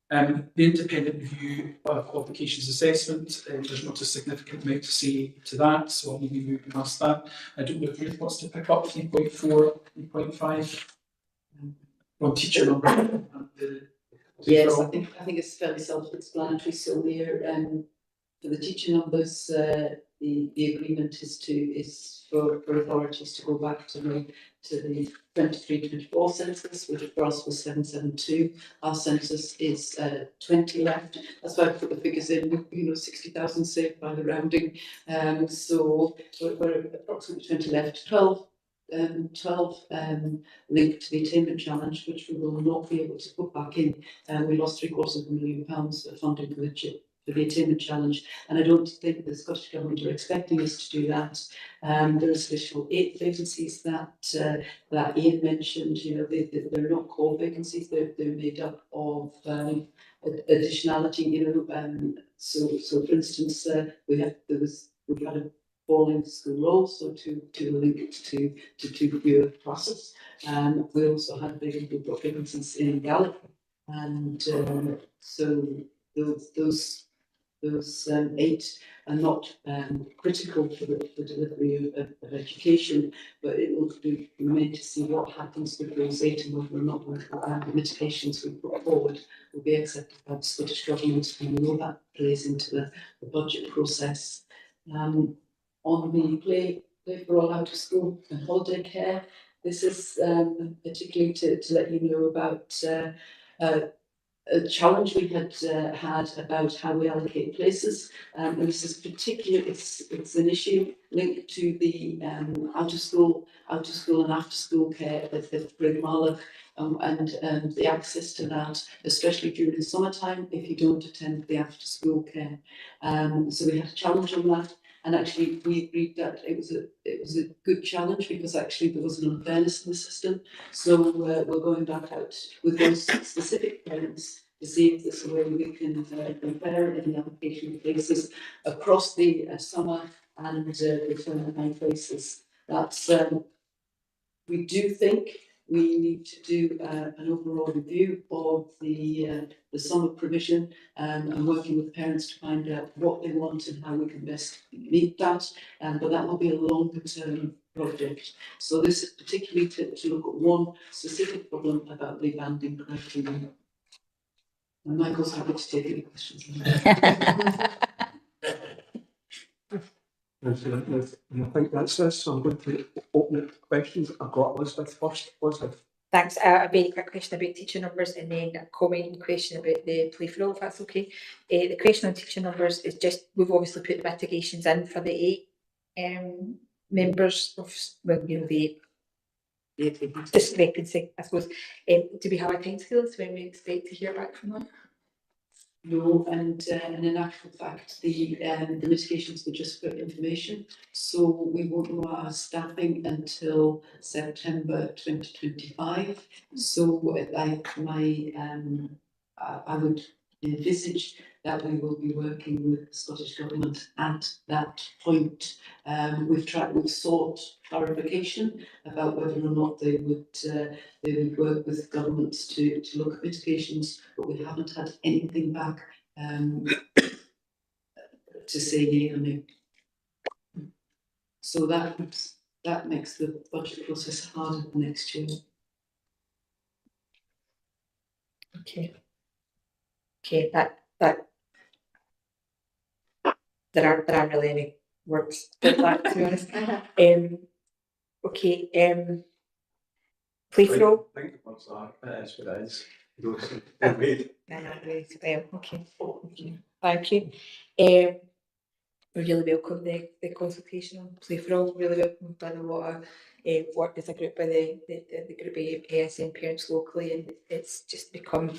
The independent review of qualifications assessment, there's not a significant amount to say to that, so I'll maybe move past that. I don't know if Ruth wants to pick up 3.4, 3.5 on teacher number. Yes, I think it's fairly self-explanatory. So we're for the teacher numbers, the agreement is for authorities to go back to the 23-24 census, which for us was 772. Our census is 20 left. That's why I put the figures in. 60,000 saved by the rounding. So we're approximately 20 left. 12 linked to the attainment challenge, which we will not be able to put back in. We lost £750,000 of funding for the attainment challenge, and I don't think the Scottish Government are expecting us to do that. There's additional 8 vacancies that Ian mentioned. They're not called vacancies; they're made up of additionality. So for instance, we've had a falling school roll, so to link it to 2 fewer classes. We also had vacancies in Gallup, and so those those 8 are not critical for the delivery of education, but it will be meant to see what happens with those 8 and whether or not the mitigations we put forward will be accepted by the Scottish Government, and we know that plays into the budget process. On the play for all out of school and holiday care, this is particularly to let you know about a challenge we had about how we allocate places, and this is particularly it's an issue linked to the out of school and after school care at Brigmalloch, and the access to that, especially during the summertime if you don't attend the after school care. So we had a challenge on that. And actually, we agreed that it was a good challenge because actually there was an unfairness in the system. So we're going back out with those specific parents to see if there's a way we can compare any allocation of places across the summer and the term time places. That's we do think we need to do an overall review of the summer provision and working with parents to find out what they want and how we can best meet that. But that will be a longer term project. So this is particularly to look at one specific problem about the banding criteria. And Michael's happy to take any questions. And I think that's this, so I'm going to open it to questions. I've got Elizabeth first. Elizabeth. Thanks. A very quick question about teacher numbers and then a comment and question about the play for all, if that's okay. The question on teacher numbers is just, we've obviously put the mitigations in for the 8 members of, well, you know, the discrepancy, I suppose. Do we have a timescale when we expect to hear back from them? No, and in actual fact, the mitigations were just for information, so we won't know our staffing until September 2025. So I would envisage that we will be working with the Scottish Government at that point. We've sought clarification about whether or not they would work with governments to look at mitigations, but we haven't had anything back to say yea or no. So that makes the budget process harder next year. Okay. Okay, that there aren't really any words for that, to be honest. Okay, play for all. I think the words are, it is what it is. They're made. Okay. Thank you. We really welcome the consultation on play for all. Really welcome. We've done a lot of work as a group by the group of ASN parents locally, and it's just become.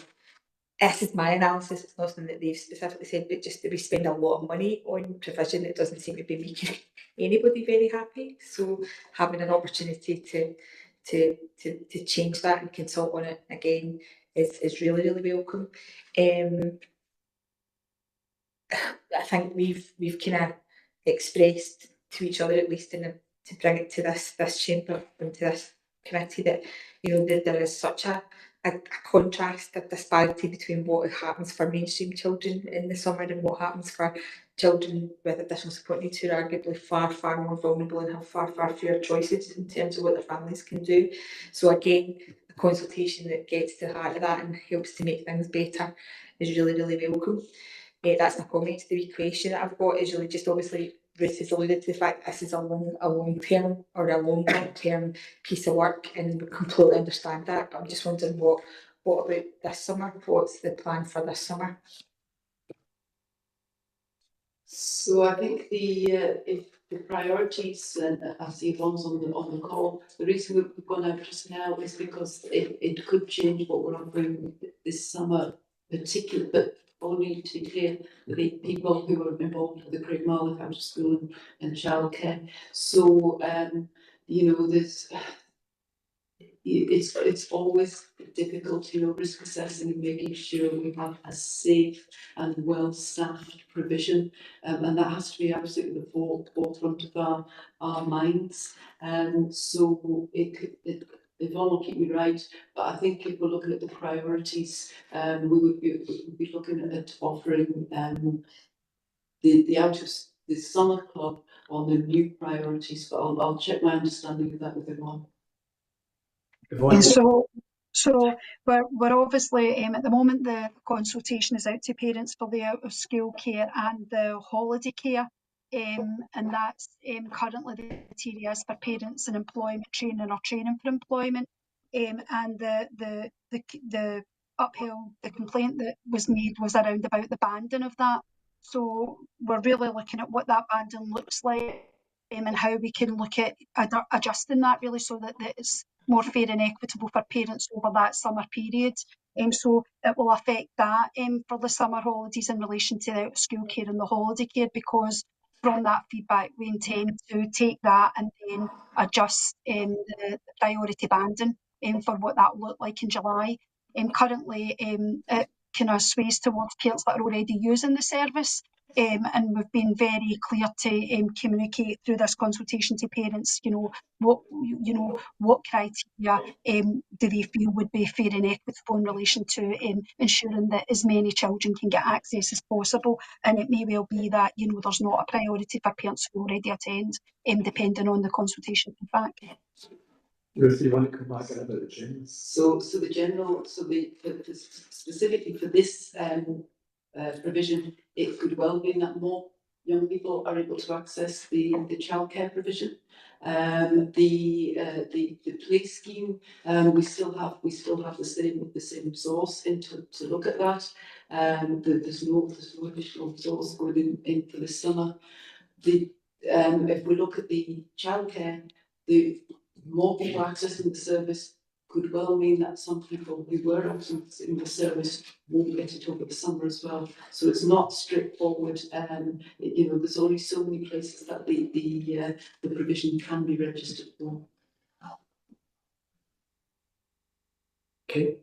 This is my analysis, it's not something that they've specifically said, but just that we spend a lot of money on provision, it doesn't seem to be making anybody very happy. So having an opportunity to change that and consult on it again is really, really welcome. I think we've kind of expressed to each other, at least to bring it to this chamber and to this committee, that there is such a contrast, a disparity between what happens for mainstream children in the summer and what happens for children with additional support needs who are arguably far, far more vulnerable and have far, far fewer choices in terms of what their families can do. So again, a consultation that gets to the heart of that and helps to make things better is really, really welcome. That's my comment. The wee question that I've got is really just, obviously Ruth has alluded to the fact that this is a long term or a long term piece of work, and we completely understand that. But I'm just wondering what about this summer? What's the plan for this summer? So I think if the priorities, and I see one's on the call, the reason we've gone out just now is because it could change what we're offering this summer, particularly, but only to clear the people who are involved with the Craigmalloch out of school and childcare. So there's it's always difficult, risk assessing and making sure we have a safe and well-staffed provision, and that has to be absolutely the forefront of our minds. So Yvonne will keep me right, but I think if we're looking at the priorities, we would be looking at offering the out of the summer club on the new priorities, but I'll check my understanding of that with Yvonne. And so we're obviously at the moment the consultation is out to parents for the out of school care and the holiday care, and that's currently the criteria for parents in employment training or training for employment, and the uphill the complaint that was made was around about the banding of that. So we're really looking at what that banding looks like, and how we can look at adjusting that really so that it's more fair and equitable for parents over that summer period. So it will affect that for the summer holidays in relation to the out of school care and the holiday care, because from that feedback we intend to take that and then adjust the priority banding for what that will look like in July. Currently it kind of sways towards parents that are already using the service. And we've been very clear to communicate through this consultation to parents, what criteria do they feel would be fair and equitable in relation to ensuring that as many children can get access as possible. And it may well be that there's not a priority for parents who already attend, depending on the consultation feedback. Ruth, you want to come back about the general? So the general, specifically for this provision, it could well mean that more young people are able to access the childcare provision. The play scheme, we still have the same resource to look at that. There's no additional resource going in for the summer. If we look at the childcare, the more people accessing the service could well mean that some people who were absent in the service won't get it over the summer as well. So it's not straightforward. There's only so many places that the provision can be registered for. Okay,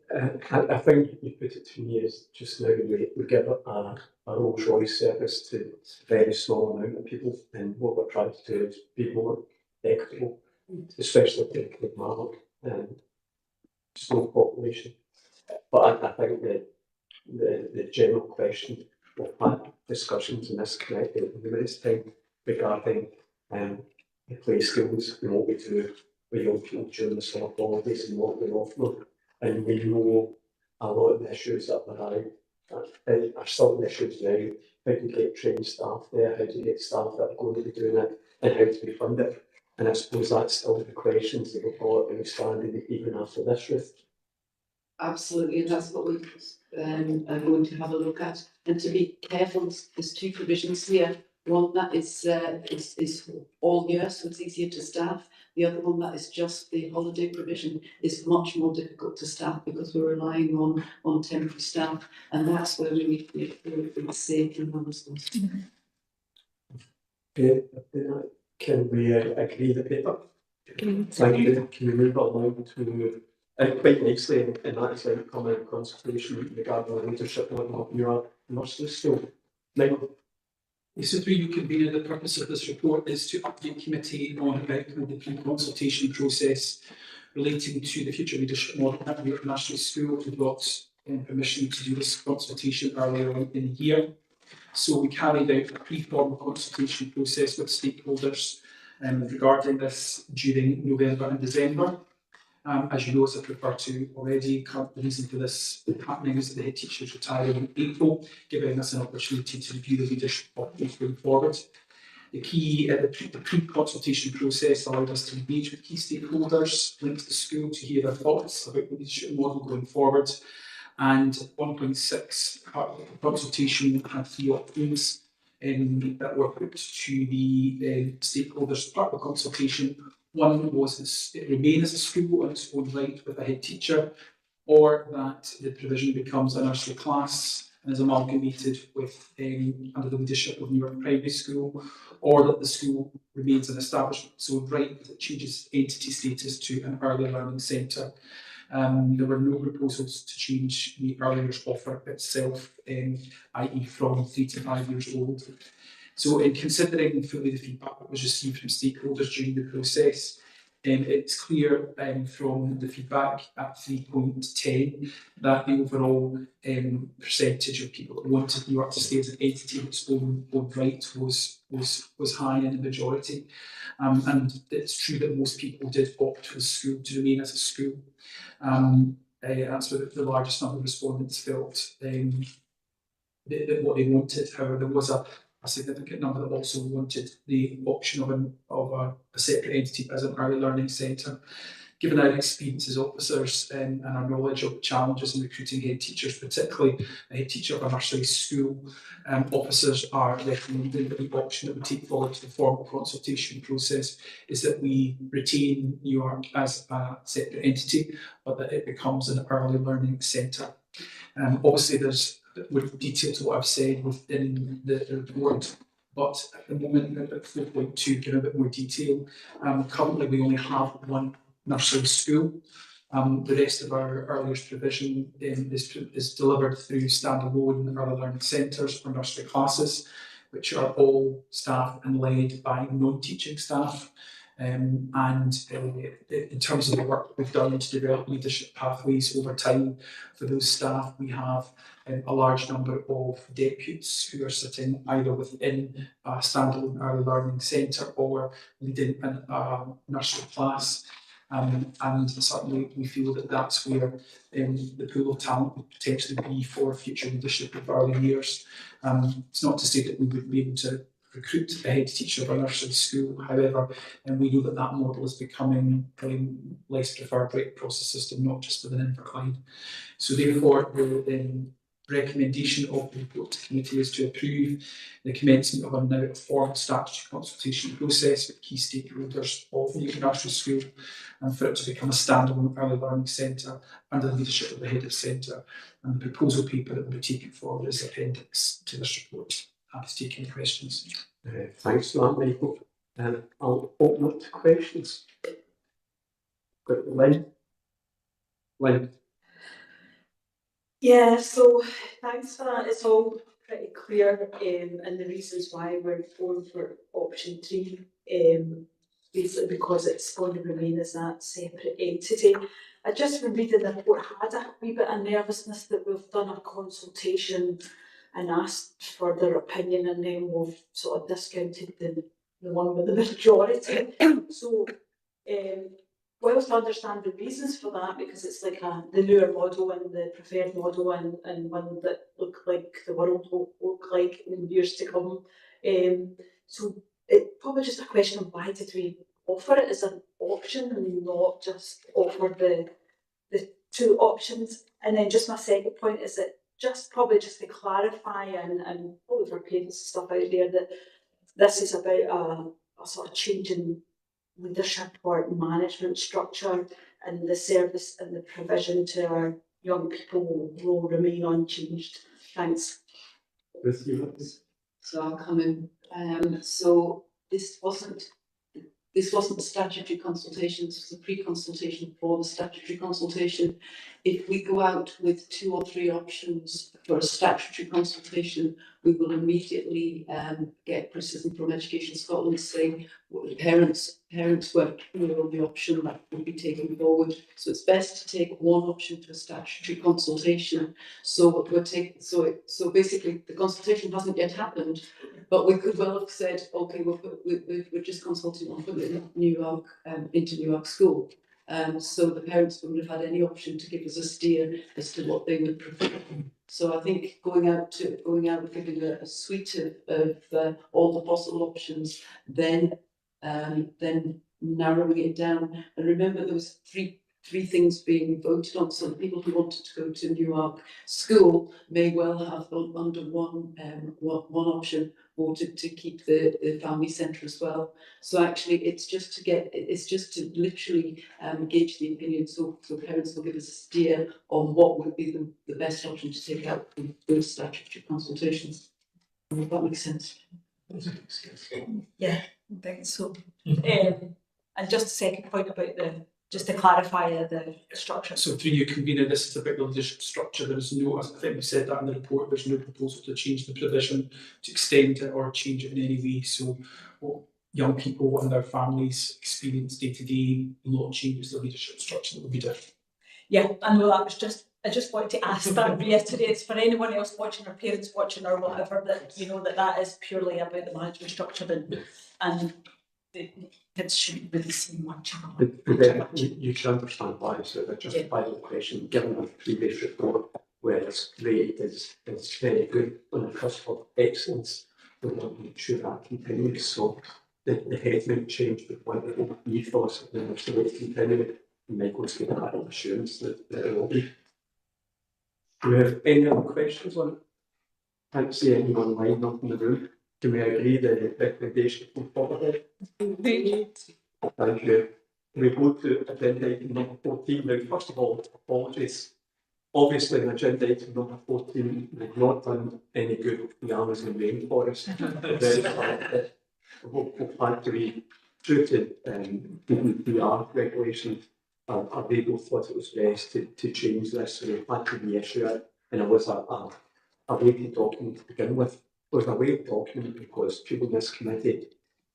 I think you put it to me as just now we give a Rolls Royce service to a very small amount of people, and what we're trying to do is be more equitable, especially in Marlock and small population. But I think that the general question, we've had discussions in this committee at numerous times regarding the play schools and what we do with young people during the summer holidays and what we offer them. And we know a lot of the issues that arise are still issues now. How to get trained staff there, how to get staff that are going to be doing it, and how to be funded. And I suppose that's still the questions that we've got outstanding even after this, Ruth. Absolutely, and that's what we are going to have a look at. And to be careful, there's two provisions here. One that is all year, so it's easier to staff. The other one that is just the holiday provision is much more difficult to staff because we're relying on temporary staff, and that's where we need to make sure it's safe and responsible. Okay, can we agree the paper? Thank you. Can we move along to quite nicely, and that is like common consultation regarding the leadership of your nursery school. Michael. So through you convener, the purpose of this report is to update committee on the outcome of the pre-consultation process relating to the future leadership model at Muir Nursery School. We got permission to do this consultation earlier in the year. So we carried out a pre-formal consultation process with stakeholders regarding this during November and December. As you know, as I've referred to already, the reason for this happening is that the head teacher is retiring in April, giving us an opportunity to review the leadership options going forward. The pre-consultation process allowed us to engage with key stakeholders linked to the school to hear their thoughts about the leadership model going forward. And 1.6 consultation had 3 options that were put to the stakeholders as part of the consultation. One was it remain as a school on its own right with a head teacher, or that the provision becomes a nursery class and is amalgamated with under the leadership of Newark Primary School, or that the school remains an establishment its own right but it changes entity status to an early learning centre. There were no proposals to change the early years offer itself, i.e. from 3 to 5 years old. So in considering fully the feedback that was received from stakeholders during the process, It's clear from the feedback at 3.10 that the overall percentage of people that wanted New York to stay as an entity in its own right was high in the majority. And it's true that most people did opt for the school to remain as a school. That's what the largest number of respondents felt that what they wanted. However, there was a significant number that also wanted the option of a separate entity as an early learning centre. Given our experience as officers and our knowledge of the challenges in recruiting head teachers, particularly a head teacher of a nursery school, officers are recommending that the option that we take forward to the formal consultation process is that we retain New York as a separate entity, but that it becomes an early learning centre. Obviously, there's with detail to what I've said within the report, but at the moment, at 4.2, give a bit more detail. Currently, we only have one nursery school. The rest of our early years provision is delivered through standalone early learning centres or nursery classes, which are all staffed and led by non-teaching staff. And in terms of the work we've done to develop leadership pathways over time for those staff, we have a large number of deputies who are sitting either within a standalone early learning centre or leading a nursery class. And certainly we feel that that's where the pool of talent would potentially be for future leadership of early years. It's not to say that we would be able to recruit a head teacher of a nursery school, however, and we know that that model is becoming less preferred right across the system, not just within Inverclyde. So therefore, the recommendation of the report to committee is to approve the commencement of a now formal statutory consultation process with key stakeholders of the nursery school and for it to become a standalone early learning centre under the leadership of the head of centre. And the proposal paper that will be taken forward is the appendix to this report. Happy to take any questions. Thanks for that, Michael. I'll open up to questions. Got Lynn? Lynn? Yeah, so thanks for that. It's all pretty clear and the reasons why we're going for option 3, basically because it's going to remain as that separate entity. I just been reading the report, had a wee bit of nervousness that we've done a consultation and asked for their opinion, and then we've sort of discounted the one with the majority. So, whilst I understand the reasons for that, because it's like the newer model and the preferred model and one that look like the world will look like in years to come. So it's probably just a question of why did we offer it as an option and not just offer the 2 options. And then just my second point is that just to clarify and probably for parents and stuff out there, that this is about a sort of change in leadership or management structure, and the service and the provision to our young people will remain unchanged. Thanks. So I'll come in. So this wasn't statutory consultation, this was a pre-consultation for the statutory consultation. If we go out with 2 or 3 options for a statutory consultation, we will immediately get criticism from Education Scotland saying parents weren't clear on the option that would be taken forward. So it's best to take one option to a statutory consultation. So so basically the consultation hasn't yet happened, but we could well have said, okay, we're just consulting on putting New York into New York School. So the parents wouldn't have had any option to give us a steer as to what they would prefer. So I think going out and giving a suite of all the possible options, then narrowing it down. And remember, there was three things being voted on. So the people who wanted to go to New York School may well have under one option voted to keep the family centre as well. So actually, it's just to literally gauge the opinion. So parents will give us a steer on what would be the best option to take out from those statutory consultations. If that makes sense. Yeah, I think so. And just a second point about just to clarify the structure. So through you, convener, this is about the leadership structure. There is no, I think we said that in the report, there's no proposal to change the provision, to extend it or change it in any way. So what young people and their families experience day to day, a lot of changes to the leadership structure that will be different. Yeah, I know that was just, I just wanted to ask that, reiterate, it's for anyone else watching or parents watching or whatever, that you know that is purely about the management structure and the kids shouldn't really see much of it. You can understand why, so that just a final question, given the previous report where it's great, it's very good on the cusp of excellence, we want to make sure that continues. So the headline change with one of the ethos and the so it's continuing. Michael's given that assurance that it will be. Do we have any other questions on it? Can't see anyone lined up in the room. Do we agree the recommendation from forward? Thank you. We go to agenda item number 14 now. First of all, apologies. Obviously, in agenda item number 14, we've not done any good with the Amazon rainforest. We'll plan to be true to GDPR regulations. Are they both thought it was best to change this, so we had to reissue it, and it was a weighted document to begin with. It was a weighted document because people in this committee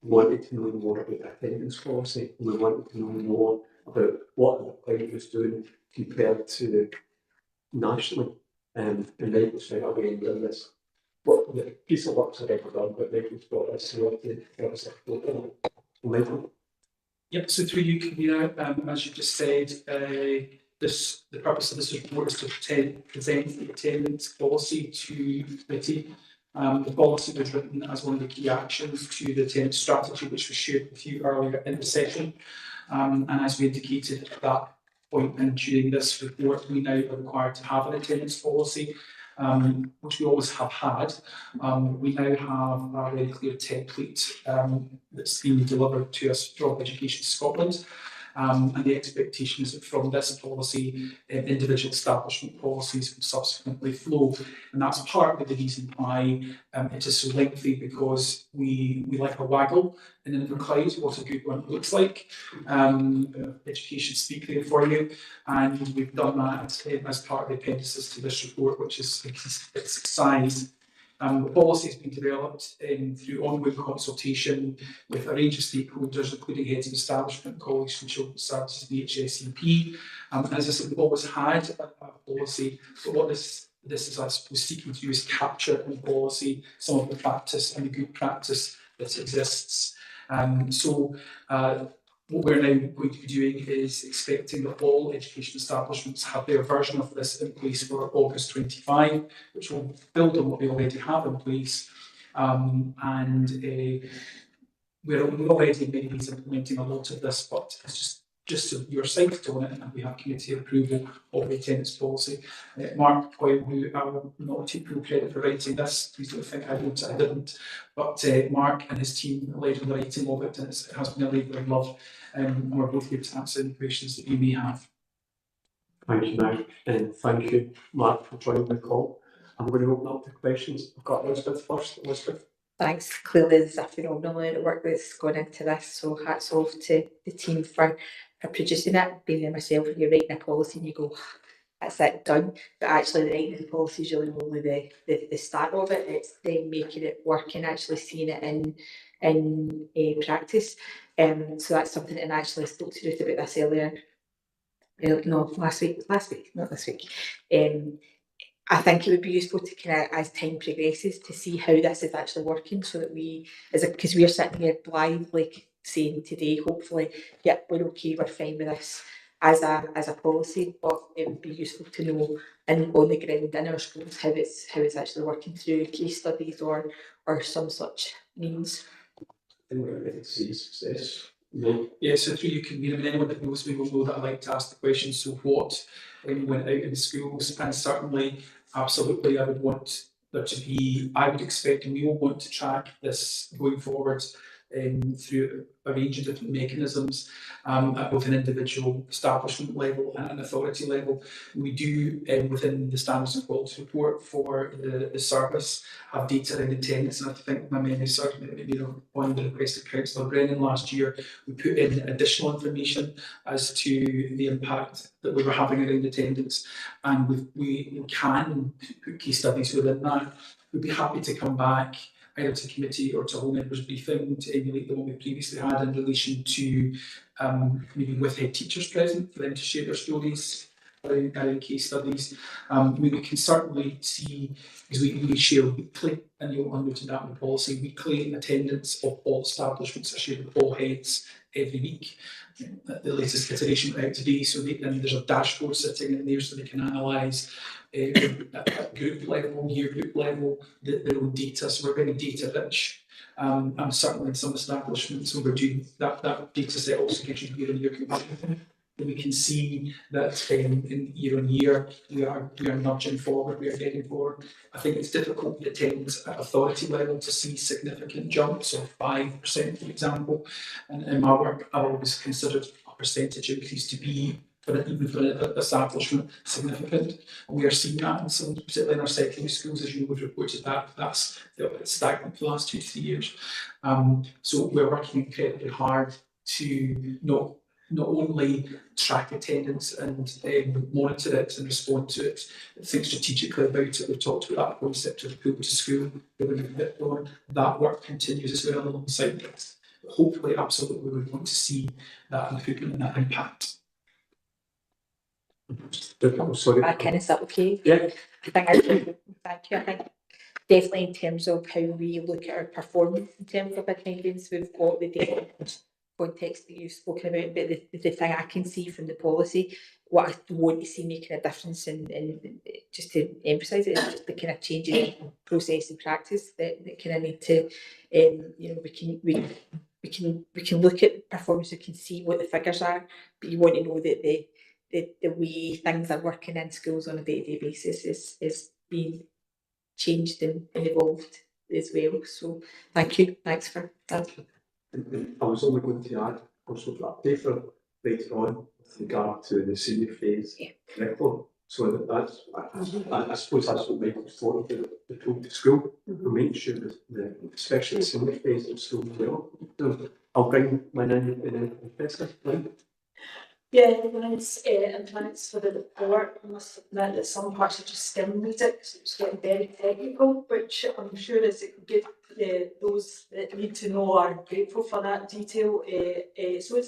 wanted to know more about the attendance policy, and we wanted to know more about what the cloud was doing compared to nationally. And Michael straight away in this. What the piece of work's already done, but Michael's got this, so what the Michael. Yep, so through you, Convener, as you just said, the purpose of this report is to present the attendance policy to the committee. The policy was written as one of the key actions to the attendance strategy, which was shared with you earlier in the session. And as we indicated at that point in during this report, we now are required to have an attendance policy, which we always have had. We now have a very clear template that's been delivered to us from Education Scotland. And the expectation is that from this policy, individual establishment policies will subsequently flow. And that's partly the reason why it is so lengthy, because we like a waggle in the cloud, what a good one looks like. Education speak there for you. And we've done that as part of the appendices to this report, which is its size. The policy has been developed through ongoing consultation with a range of stakeholders, including heads of establishment, colleagues from Children's Services, the HSEP. And as I said, we've always had a policy, but what this is, I suppose, seeking to do is capture in policy some of the practice and the good practice that exists. What we're now going to be doing is expecting that all education establishments have their version of this in place for August 25, which will build on what they already have in place. We're already in many ways implementing a lot of this, but it's just so you're cited on it, and we have committee approval of the attendance policy. Mark Coyle, who I will not take full credit for writing this, please don't think I wrote it, I didn't, but Mark and his team led on the writing of it, and it has been a labour of love, and we're both here to answer any questions that you may have. Thank you, Mike, and thank you, Mark, for joining the call. I'm going to open up to questions. I've got Elizabeth first. Elizabeth. Thanks. Clearly there's a phenomenal amount of work that's gone into this, so hats off to the team for producing it. Being there myself, when you're writing a policy and you go, that's it, done. But actually the writing of the policy is really only the start of it. It's then making it work and actually seeing it in practice. So that's something, and I actually spoke to Ruth about this earlier. Last week, not this week. I think it would be useful to kind of, as time progresses, to see how this is actually working, so that because we are sitting here blithely saying today, hopefully, yeah, we're okay, we're fine with this as a policy, but it would be useful to know on the ground in our schools how it's actually working through case studies or some such means. And we're ready to see success. Yeah, so through you, Convener, anyone that knows me will know that I like to ask the question, so what went out in schools? And certainly, absolutely, I would want there to be, I would expect, and we all want to track this going forward through a range of different mechanisms at both an individual establishment level and an authority level. We do, within the Standards and Quality Report for the service, have data around attendance, and I think my memory serves me, maybe on the request of Councillor Brennan last year, we put in additional information as to the impact that we were having around attendance, and we can put case studies within that. We'd be happy to come back either to committee or to whole members briefing to emulate the one we previously had in relation to maybe with head teachers present for them to share their stories around case studies. We can certainly see, because we share weekly, and you'll note that in the policy, weekly attendance of all establishments are shared with all heads every week. The latest iteration out today, so and there's a dashboard sitting in there so they can analyse at group level, year group level, their own data. So we're very data rich. And certainly in some establishments when we're doing that data set also gives you year-on-year comparison. We can see that in year on year we are nudging forward, we are getting forward. I think it's difficult with attendance at authority level to see significant jumps of 5%, for example. And in my work, I've always considered a percentage increase to be, even for an establishment, significant. And we are seeing that in some, particularly in our secondary schools, as you would have reported that's stagnant for the last 2 to 3 years. So we're working incredibly hard to not only track attendance and monitor it and respond to it, but think strategically about it. We've talked about that concept of pool to school, that work continues as well alongside this. But hopefully, absolutely, we want to see that improvement and that impact. Sorry. Is that okay? Yeah. Thank you. I think definitely in terms of how we look at our performance in terms of attendance, we've got the different context that you've spoken about, but the thing I can see from the policy, what I want to see making a difference in just to emphasise it, is just the kind of change in process and practice that kind of need to, we can look at performance, we can see what the figures are, but you want to know that the way things are working in schools on a day-to-day basis is being changed and evolved as well. So thank you, thanks for that. I was only going to add also that paper later on with regard to the senior phase curriculum. So that's, I suppose that's what Michael's thought about the pool to school. We're making sure that especially the senior phase of school as well. So I'll bring mine in Professor. Yeah, thanks for the report. I must admit that some parts are just skim reading, so it's getting very technical, which I'm sure is good. Those that need to know are grateful for that detail. So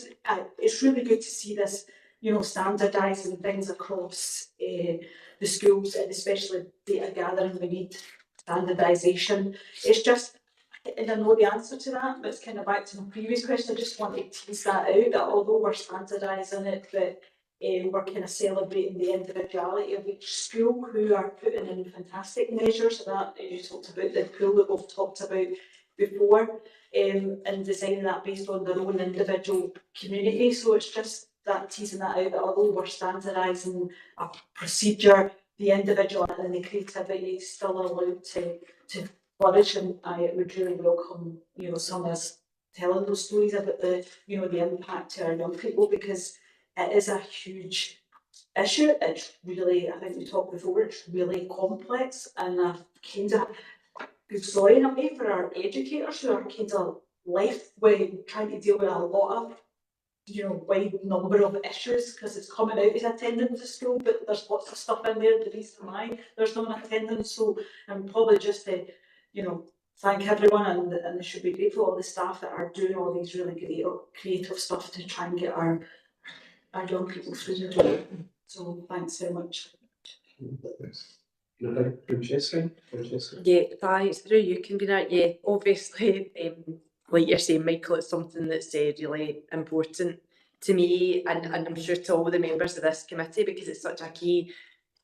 it's really good to see this, standardising things across the schools, and especially data gathering. We need standardisation. It's just, and I know the answer to that, but it's kind of back to my previous question. I just want to tease that out, that although we're standardising it, that we're kind of celebrating the individuality of each school who are putting in fantastic measures. That you talked about the pool that we've talked about before, and designing that based on their own individual community. So it's just that teasing that out, that although we're standardising a procedure, the individual and the creativity is still allowed to flourish, and I would really welcome, some of us telling those stories about the impact to our young people, because it is a huge issue. It's really, I think we talked before, it's really complex, and I kind of feel sorry in a way for our educators who are kind of left with trying to deal with a lot of, wide number of issues, because it's coming out as attendance to school, but there's lots of stuff in there, the reason why there's no attendance. So I'm probably just to, thank everyone, and they should be grateful, all the staff that are doing all these really creative stuff to try and get our young people through the door. So thanks very much. Francesca? Yeah, thanks. Through you, convener. Yeah, obviously, like you're saying, Michael, it's something that's really important to me, and I'm sure to all the members of this committee, because it's such a key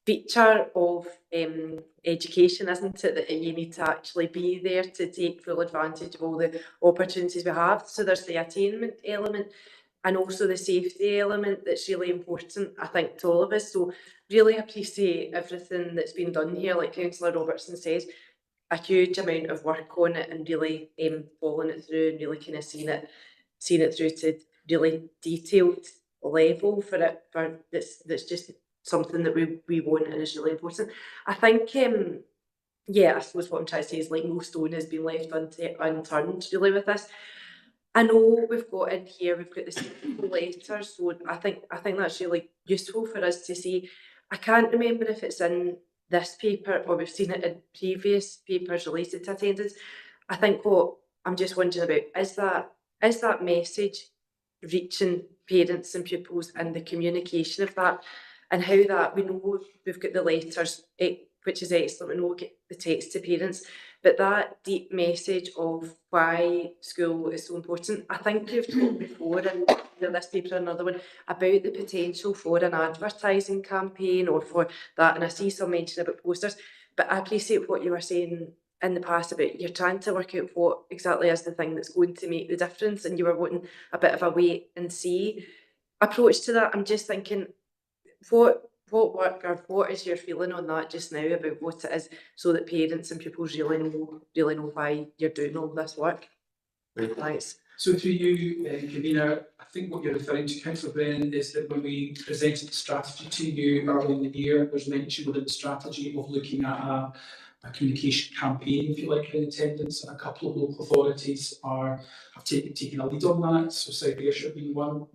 feature of education, isn't it, that you need to actually be there to take full advantage of all the opportunities we have. So there's the attainment element and also the safety element that's really important, I think, to all of us. So really appreciate everything that's been done here. Like Councillor Robertson says, a huge amount of work on it, and really following it through and really kind of seeing it through to really detailed level for it. That's just something that we want and is really important. I think, I suppose what I'm trying to say is, like, no stone has been left unturned really with this. I know we've got in here, we've got the letters, so I think that's really useful for us to see. I can't remember if it's in this paper or we've seen it in previous papers related to attendance. I think what I'm just wondering about is that message reaching parents and pupils and the communication of that, and how that we know we've got the letters, which is excellent, we know we get the text to parents, but that deep message of why school is so important. I think you've talked before in this paper and another one about the potential for an advertising campaign or for that, and I see some mention about posters, but I appreciate what you were saying in the past about you're trying to work out what exactly is the thing that's going to make the difference, and you were wanting a bit of a wait and see approach to that. I'm just thinking, what work or what is your feeling on that just now about what it is, so that parents and pupils really know why you're doing all this work? Thanks. So through you, convener, I think what you're referring to, Councillor Brennan, is that when we presented the strategy to you early in the year, there's mention within the strategy of looking at a communication campaign, if you like, in attendance, and a couple of local authorities have taken a lead on that. So South Ayrshire being one,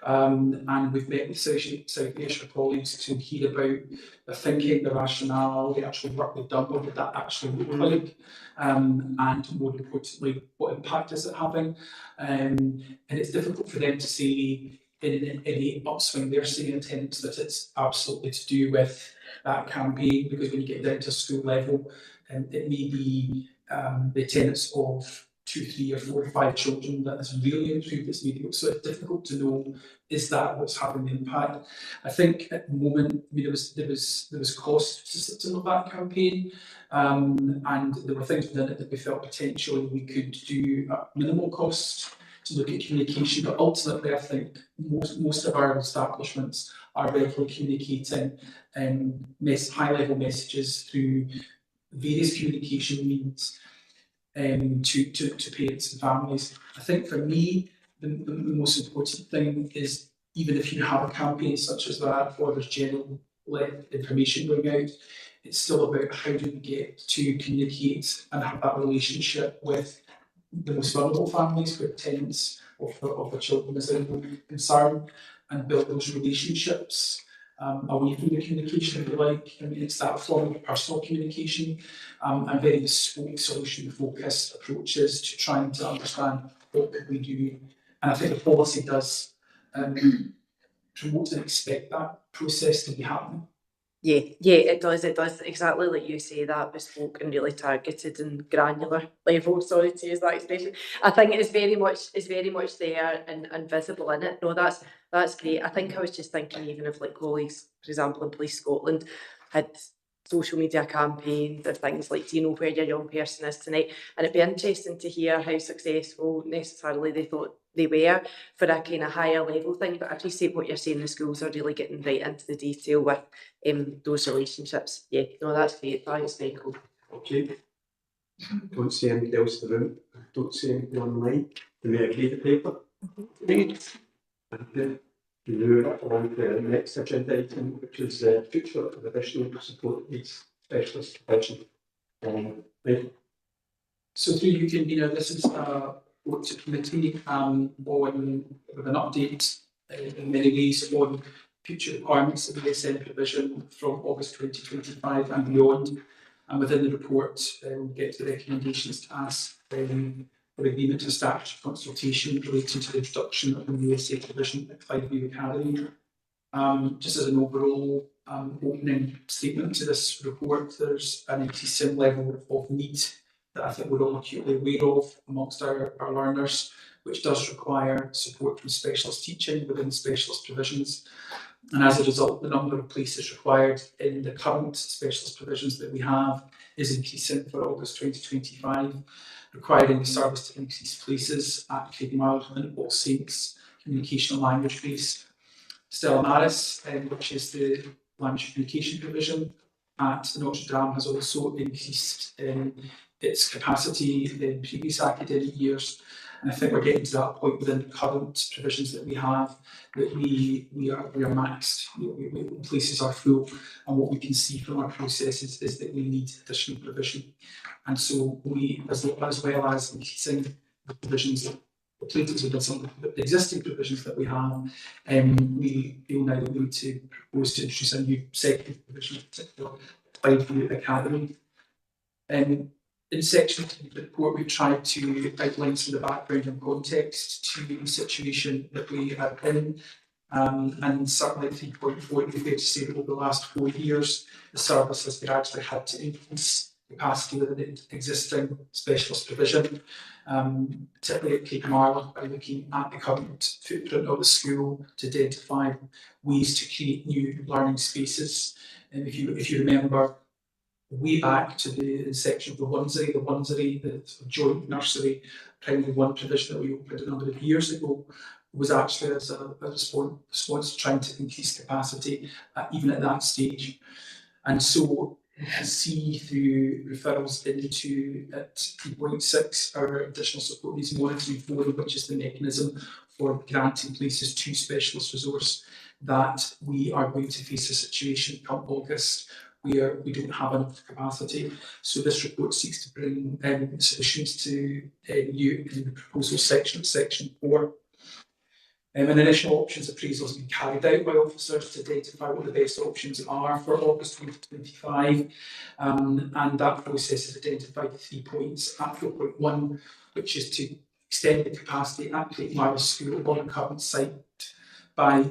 and we've met with South Ayrshire colleagues to hear about the thinking, the rationale, the actual work they've done, what would that actually look like, and more importantly, what impact is it having? And it's difficult for them to say in any upswing they're seeing in attendance that it's absolutely to do with that campaign, because when you get down to school level, it may be the attendance of 2, 3 or 4 or 5 children that has really improved its media. So it's difficult to know, is that what's having the impact? I think at the moment, I mean, there was cost to some of that campaign, and there were things within it that we felt potentially we could do at minimal cost to look at communication, but ultimately I think most of our establishments are regularly communicating high-level messages through various communication means to parents and families. I think for me, the most important thing is, even if you have a campaign such as that, or there's general information going out, it's still about how do we get to communicate and have that relationship with the most vulnerable families, where parents of the children is a concern, and build those relationships away from the communication, if you like. I mean, it's that form of personal communication and very bespoke, solution-focused approaches to trying to understand what could we do. And I think the policy does promote and expect that process to be happening. Yeah, it does exactly like you say, that bespoke and really targeted and granular level, sorry to use that expression. I think it's very much there and visible in it. No, that's great. I think I was just thinking, even if like colleagues, for example, in Police Scotland had social media campaigns or things like, do you know where your young person is tonight? And it'd be interesting to hear how successful necessarily they thought they were for a kind of higher level thing. But I appreciate what you're saying, the schools are really getting right into the detail with those relationships. Yeah, no, that's great. Thanks, Michael. Okay. Don't see anybody else in the room. Don't see anybody online. Do we agree the paper? Agreed. Thank you. We move on to the next agenda item, which is future of additional support needs specialist provision. So through you, convener, this is a work to committee with an update in many ways on future requirements of ESN provision from August 2025 and beyond. And within the report, we'll get to the recommendations to ask for agreement to establish a consultation relating to the introduction of the ESA provision at Clydeview Academy. Just as an overall opening statement to this report, there's an increasing level of need that I think we're all acutely aware of amongst our learners, which does require support from specialist teaching within specialist provisions. And as a result, the number of places required in the current specialist provisions that we have is increasing for August 2025, requiring the service to increase places at Craigmile and All Saints Communication and Language Base. Stella Maris, which is the language communication provision at Notre Dame, has also increased its capacity in previous academic years. And I think we're getting to that point within the current provisions that we have that we are maxed. Places are full, and what we can see from our processes is that we need additional provision. And so we, as well as increasing the provisions, the places within some of the existing provisions that we have, we feel now that we need to propose to introduce a new second provision, in particular, Clydeview Academy. In section 3 of the report, we've tried to outline some of the background and context to the situation that we are in. And certainly at 3.4, it would be fair to say that over the last 4 years, the service has gradually had to increase capacity within the existing specialist provision, particularly at Craigmarloch, by looking at the current footprint of the school to identify ways to create new learning spaces. And if you remember, way back to the inception of the Onesery, the joint nursery primary one provision that we opened a number of years ago, was actually as a response to trying to increase capacity even at that stage. And so you can see through referrals into at 3.6 our additional support needs monitoring forum, which is the mechanism for granting places to specialist resource, that we are going to face a situation come August where we don't have enough capacity. So this report seeks to bring solutions to you in the proposal section 4. An initial options appraisal has been carried out by officers to identify what the best options are for August 2025, and that process has identified 3 points at 4.1, which is to extend the capacity at Craigmarloch School on the current site by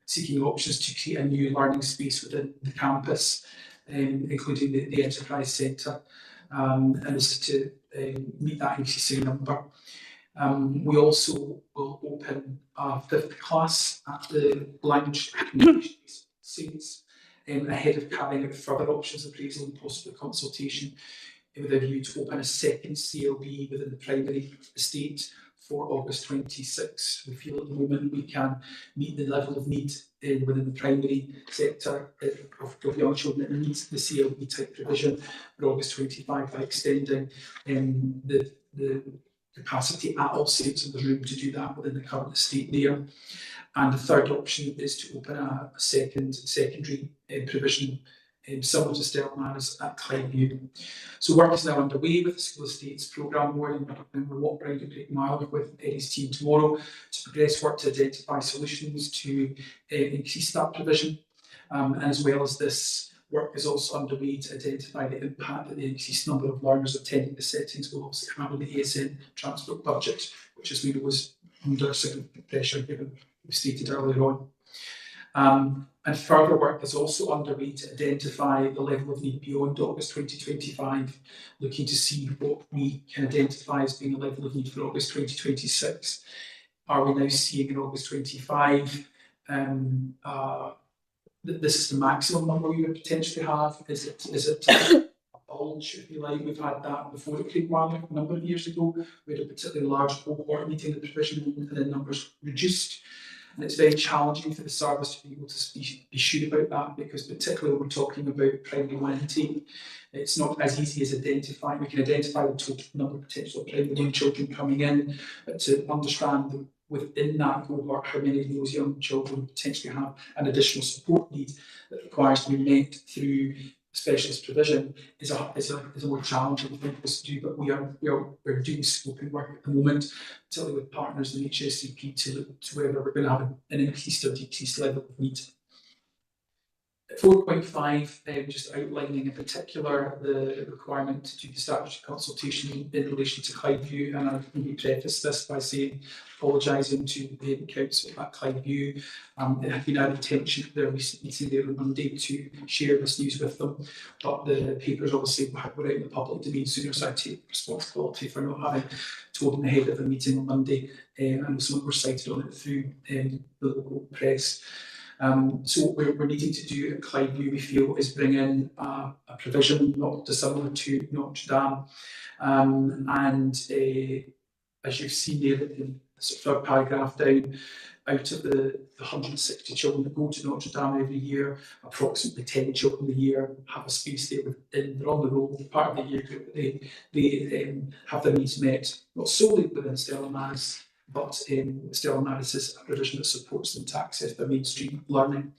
seeking options to create a new learning space within the campus, including the Enterprise Centre, and this is to meet that increasing number. We also will open a 5th class at the language seats ahead of carrying out further options appraisal and possible consultation with a view to open a second CLB within the primary estate for August 26. We feel at the moment we can meet the level of need within the primary sector of young children that needs the CLB type provision for August 25 by extending the capacity at all sites of the room to do that within the current estate there. And the third option is to open a secondary provision similar to Stelmaris at Clyde. So work is now underway with the School Estates Programme Board, and we'll walk around at Craigmarloch with Eddie's team tomorrow to progress work to identify solutions to increase that provision. And as well as this, work is also underway to identify the impact that the increased number of learners attending the settings will also have on the ASN transport budget, which as we know is under significant pressure given we stated earlier on. And further work is also underway to identify the level of need beyond August 2025, looking to see what we can identify as being a level of need for August 2026. Are we now seeing in August 25 this is the maximum number we would potentially have? Is it a bulge, if you like? We've had that before at Craigmarloch a number of years ago. We had a particularly large cohort meeting the provision and then numbers reduced. And it's very challenging for the service to be able to be sure about that, because particularly when we're talking about primary one intake, it's not as easy as identifying. We can identify the total number of potential primary young children coming in, but to understand within that cohort how many of those young children potentially have an additional support need that requires to be met through specialist provision is a more challenging thing for us to do, but we're doing scoping work at the moment, particularly with partners in HSCP to look to whether we're going to have an increased or decreased level of need. At 4.5, just outlining in particular the requirement to do the statutory consultation in relation to Clydeview, and I've maybe prefaced this by saying apologising to the Parent Council at Clydeview. It had been our intention at their recent meeting there on Monday to share this news with them, but the papers obviously were out in the public domain sooner, so I take responsibility for not having told them ahead of the meeting on Monday, and some were cited on it through the local press. So what we're needing to do at Clydeview, we feel, is bring in a provision not dissimilar to Notre Dame. And as you've seen there in the third paragraph down, out of the 160 children that go to Notre Dame every year, approximately 10 children a year have a space there within. They're on the roll, part of the year group, they have their needs met, not solely within Stella Maris, but Stella Maris is a provision that supports them to access their mainstream learning.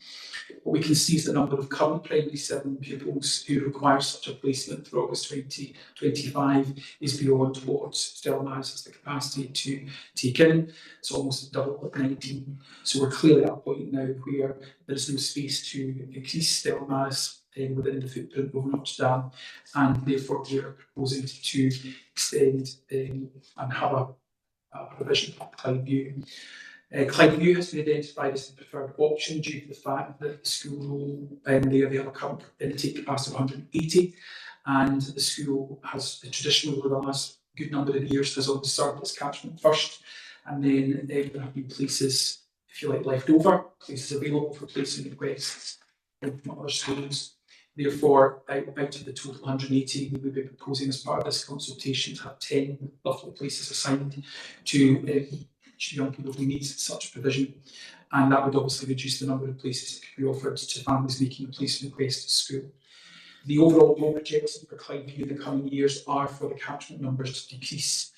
What we can see is the number of current primary 7 pupils who require such a placement for August 2025 is beyond what Stella Maris has the capacity to take in. It's almost double at 19. So we're clearly at a point now where there is no space to increase Stella Maris within the footprint of Rochdale, and therefore we are proposing to extend and have a provision for Clyde View has been identified as the preferred option due to the fact that the school there they have a current intake capacity of 180, and the school has traditionally over the last good number of years has always served its catchment first, and then there have been places, if you like, left over, places available for placing requests from other schools. Therefore, out of the total 180, we would be proposing as part of this consultation to have 10 roughly places assigned to young people who need such provision, and that would obviously reduce the number of places that could be offered to families making a placement request at school. The overall goal projections for Clyde View in the coming years are for the catchment numbers to decrease.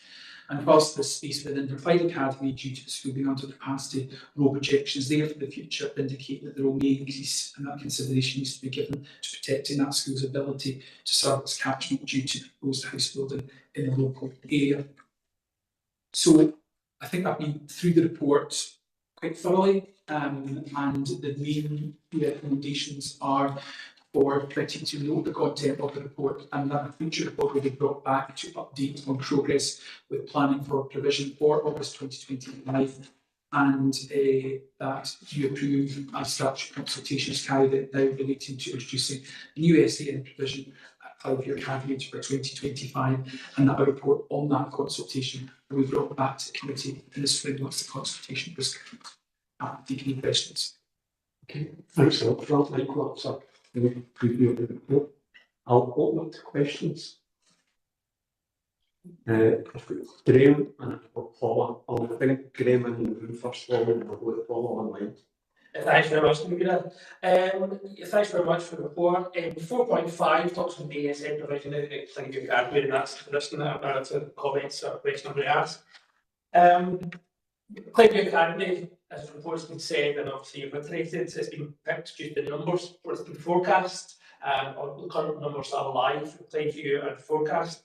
And whilst the space within the Clyde Academy, due to the school being under capacity, row projections there for the future indicate that the row may increase, and that consideration needs to be given to protecting that school's ability to serve its catchment due to the proposed house building in the local area. So I think I've been through the report quite thoroughly, and the main recommendations are for committee to note the content of the report, and that a future report will be brought back to update on progress with planning for provision for August 2025, and that you approve a statutory consultation is carried out now relating to introducing new SEN provision at Clyde View Academy for 2025, and that a report on that consultation will be brought back to committee in the spring once the consultation is complete. Take any questions. Okay, thanks a lot, Rob. That's a preview of the report. I'll open up to questions. I've got Graham and I've got Paula. I'll bring Graham in the room first of all, and I'll go to Paula online. Thanks very much, Nicola. Thanks very much for the report. 4.5 talks about the ASN provision at Clyde View Academy, and that's the list of comments or question I'm going to ask. Clyde View Academy, as the report's been said, and obviously you've iterated, it's been picked due to the numbers what's been forecast, or the current numbers that are live for Clyde View and forecast,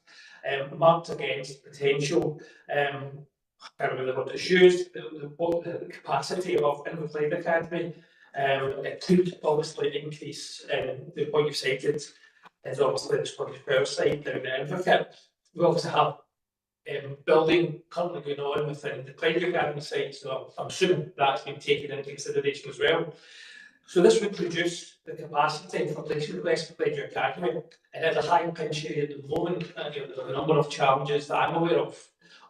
marked against potential. I can't remember what it's used, the capacity of Clyde Academy. It could obviously increase, the point you've cited is obviously the Scottish Power site down in Inverkirk. We obviously have building currently going on within the Clyde Academy site, so I'm assuming that's been taken into consideration as well. So this would reduce the capacity for placement requests for Clyde Academy. It is a high pinch area at the moment, and there's a number of challenges that I'm aware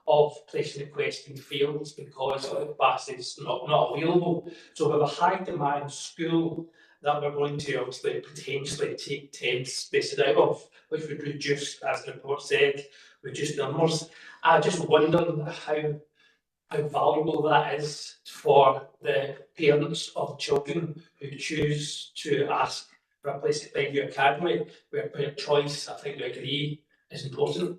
of placement requests being failed because the capacity is not available. So with a high demand school that we're going to obviously potentially take 10 spaces out of, which would reduce, as the report said, reduce numbers. I just wonder how valuable that is for the parents of children who choose to ask for a place at Clyde View Academy, where parent choice, I think we agree, is important.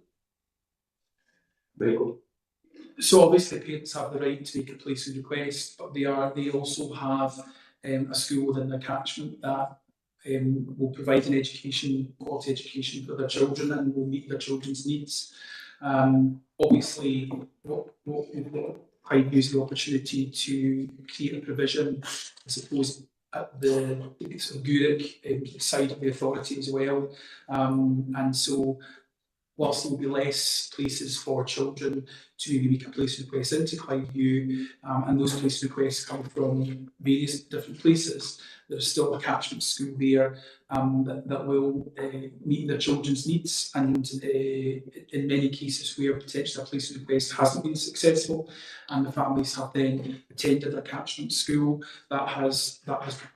So obviously parents have the right to make a placement request, but they also have a school within their catchment that will provide an education, quality education for their children, and will meet their children's needs. Obviously, what Clyde use the opportunity to create a provision, I suppose, at the sort of Gurek side of the authority as well, and so whilst there will be less places for children to maybe make a placement request into Clyde View, and those placement requests come from various different places, there's still a catchment school there that will meet their children's needs, and in many cases where potentially a placement request hasn't been successful and the families have then attended a catchment school, that has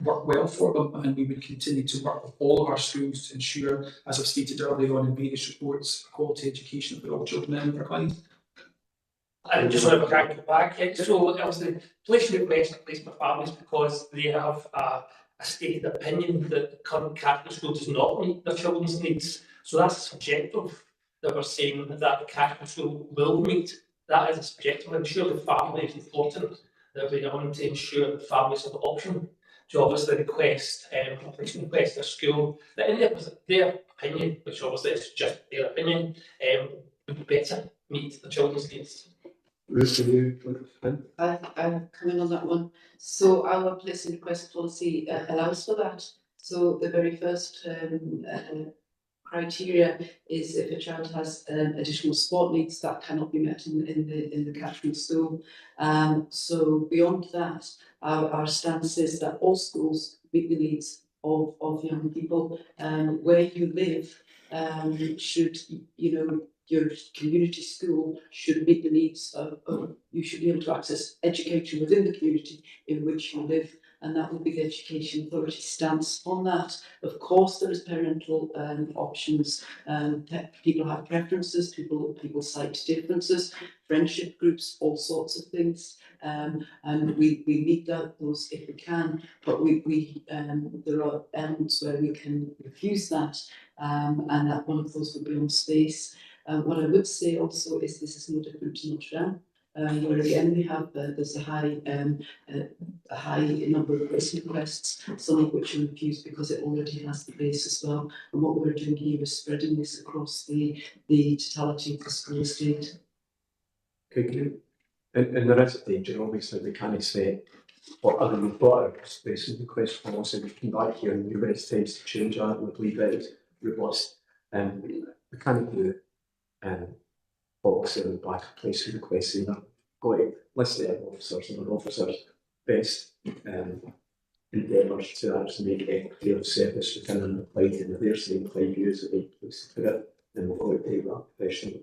worked well for them, and we would continue to work with all of our schools to ensure, as I've stated earlier on in various reports, quality education for all children in Inverclyde. And just want to go back, so obviously placement requests are placed by families because they have a stated opinion that the current catchment school does not meet their children's needs. So that's subjective, that we're saying that the catchment school will meet. That is subjective. I'm sure the family is important, that we want to ensure that families have the option to obviously request a placement request at school that in their opinion, which obviously is just their opinion, would better meet the children's needs. I come in on that one. So our placement request policy allows for that. So the very first criteria is if a child has additional support needs that cannot be met in the catchment school. So beyond that, our stance is that all schools meet the needs of young people. Where you live should, your community school should meet the needs of you should be able to access education within the community in which you live, and that would be the Education Authority stance on that. Of course, there is parental options. People have preferences. People cite differences. Friendship groups, all sorts of things, and we meet those if we can. But there are elements where we can refuse that, and that one of those would be on space. What I would say also is this is no different to Notre Dame. Where again we have there's a high number of requests, some of which are refused because it already has the base as well. And what we're doing here is spreading this across the totality of the school estate. Okay, and there is a danger, obviously, we can't say what other we've got our space in the request policy. We come back here and numerous times to change that, we believe that it's robust. We can't do policy in the back of place who requests either. Going, let's say officers and officers best endeavours to actually make equity of service within an applied, and if they're saying 5 years of a place to put it, then we've got to take that professional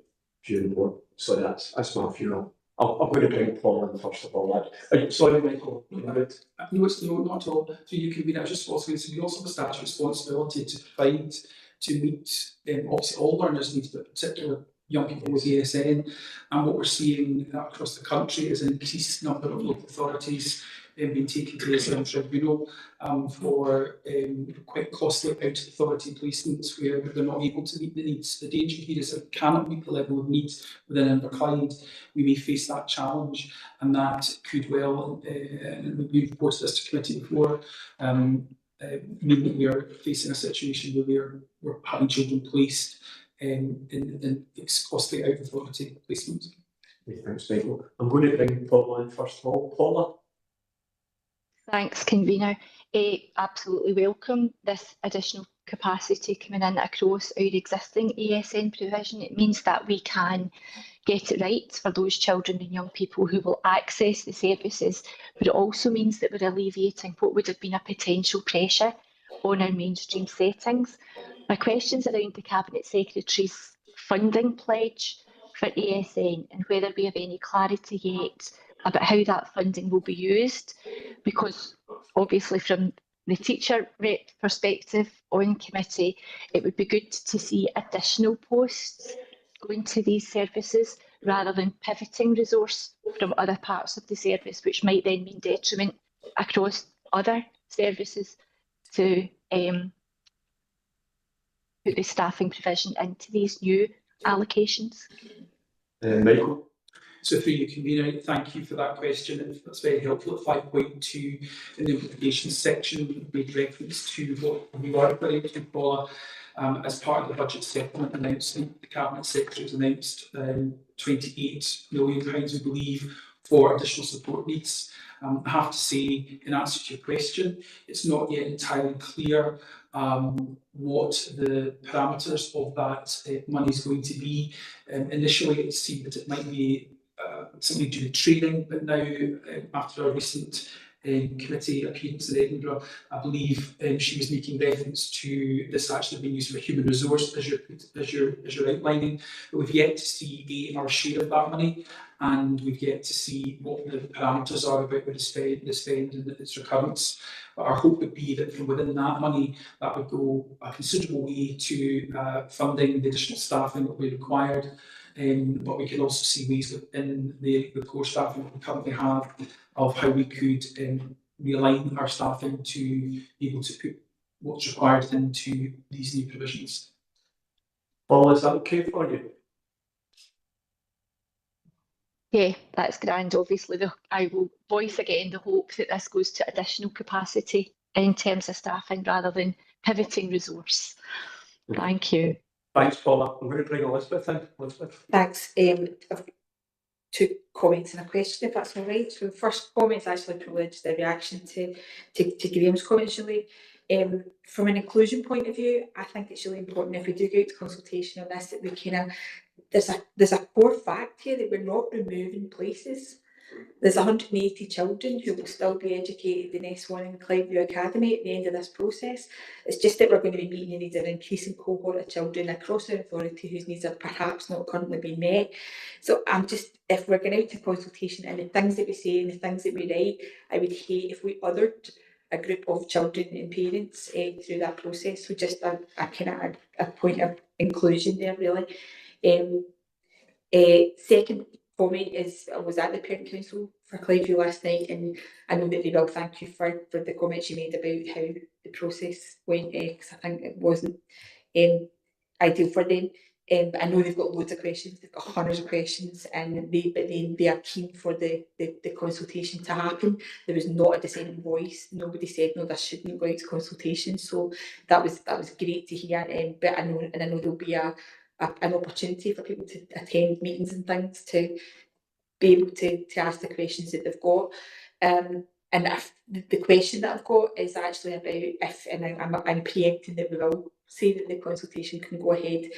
view more. So that's my view. I'm going to bring Paul in first of all. Sorry, Michael. No, it's not at all. So you can be that responsibility. We also have a statutory responsibility to provide to meet obviously all learners' needs, but particularly young people with ESN. And what we're seeing across the country is an increased number of local authorities being taken to the ESN tribunal for quite costly out of authority placements where they're not able to meet the needs. The danger here is that cannot meet the level of needs within Inverclyde. We may face that challenge, and that could well, and we've reported this to committee before, mean that we are facing a situation where we're having children placed in costly out of authority placements. Thanks, Michael. I'm going to bring Paula in first of all. Paula? Thanks, convener. Absolutely welcome this additional capacity coming in across our existing ESN provision. It means that we can get it right for those children and young people who will access the services, but it also means that we're alleviating what would have been a potential pressure on our mainstream settings. My question's around the Cabinet Secretary's funding pledge for ESN and whether we have any clarity yet about how that funding will be used, because obviously from the teacher rep perspective on committee, it would be good to see additional posts going to these services rather than pivoting resource from other parts of the service, which might then mean detriment across other services to put the staffing provision into these new allocations. Michael? So through you, convener, thank you for that question. That's very helpful. At 5.2 in the implications section, we made reference to what we are referring to, Paula, as part of the budget settlement announcement. The Cabinet Secretary has announced £28 million, we believe, for additional support needs. I have to say, in answer to your question, it's not yet entirely clear what the parameters of that money is going to be. Initially, it seemed that it might be something to do with training, but now, after a recent committee appearance in Edinburgh, I believe she was making reference to this actually being used for human resource, as you're outlining. But we've yet to see our share of that money, and we've yet to see what the parameters are about the spend and its recurrence. But our hope would be that from within that money, that would go a considerable way to funding the additional staffing that we required. But we can also see ways within the core staffing that we currently have of how we could realign our staffing to be able to put what's required into these new provisions. Paul, is that okay for you? Yeah, that's grand. Obviously, I will voice again the hope that this goes to additional capacity in terms of staffing rather than pivoting resource. Thank you. Thanks, Paula. I'm going to bring Elizabeth in. Elizabeth. Thanks. I've two comments and a question, if that's all right. So the first comment is actually privileged, the reaction to Graham's comments, really. From an inclusion point of view, I think it's really important if we do go out to consultation on this that we there's a core fact here that we're not removing places. There's 180 children who will still be educated in S1 in Cliveview Academy at the end of this process. It's just that we're going to be meeting the needs of an increasing cohort of children across our authority whose needs are perhaps not currently being met. So if we're going out to consultation and the things that we say and the things that we write, I would hate if we othered a group of children and parents through that process. So just a point of inclusion there, really. Second comment is I was at the Parent Council for Cliveview last night, and I know that they will thank you for the comments you made about how the process went, because I think it wasn't ideal for them. I know they've got loads of questions, they've got hundreds of questions, and they are keen for the consultation to happen. There was not a dissenting voice. Nobody said no, this shouldn't go out to consultation. So that was great to hear. But I know there'll be an opportunity for people to attend meetings and things to be able to ask the questions that they've got. And if the question that I've got is actually about if, and I'm preempting that we will say that the consultation can go ahead.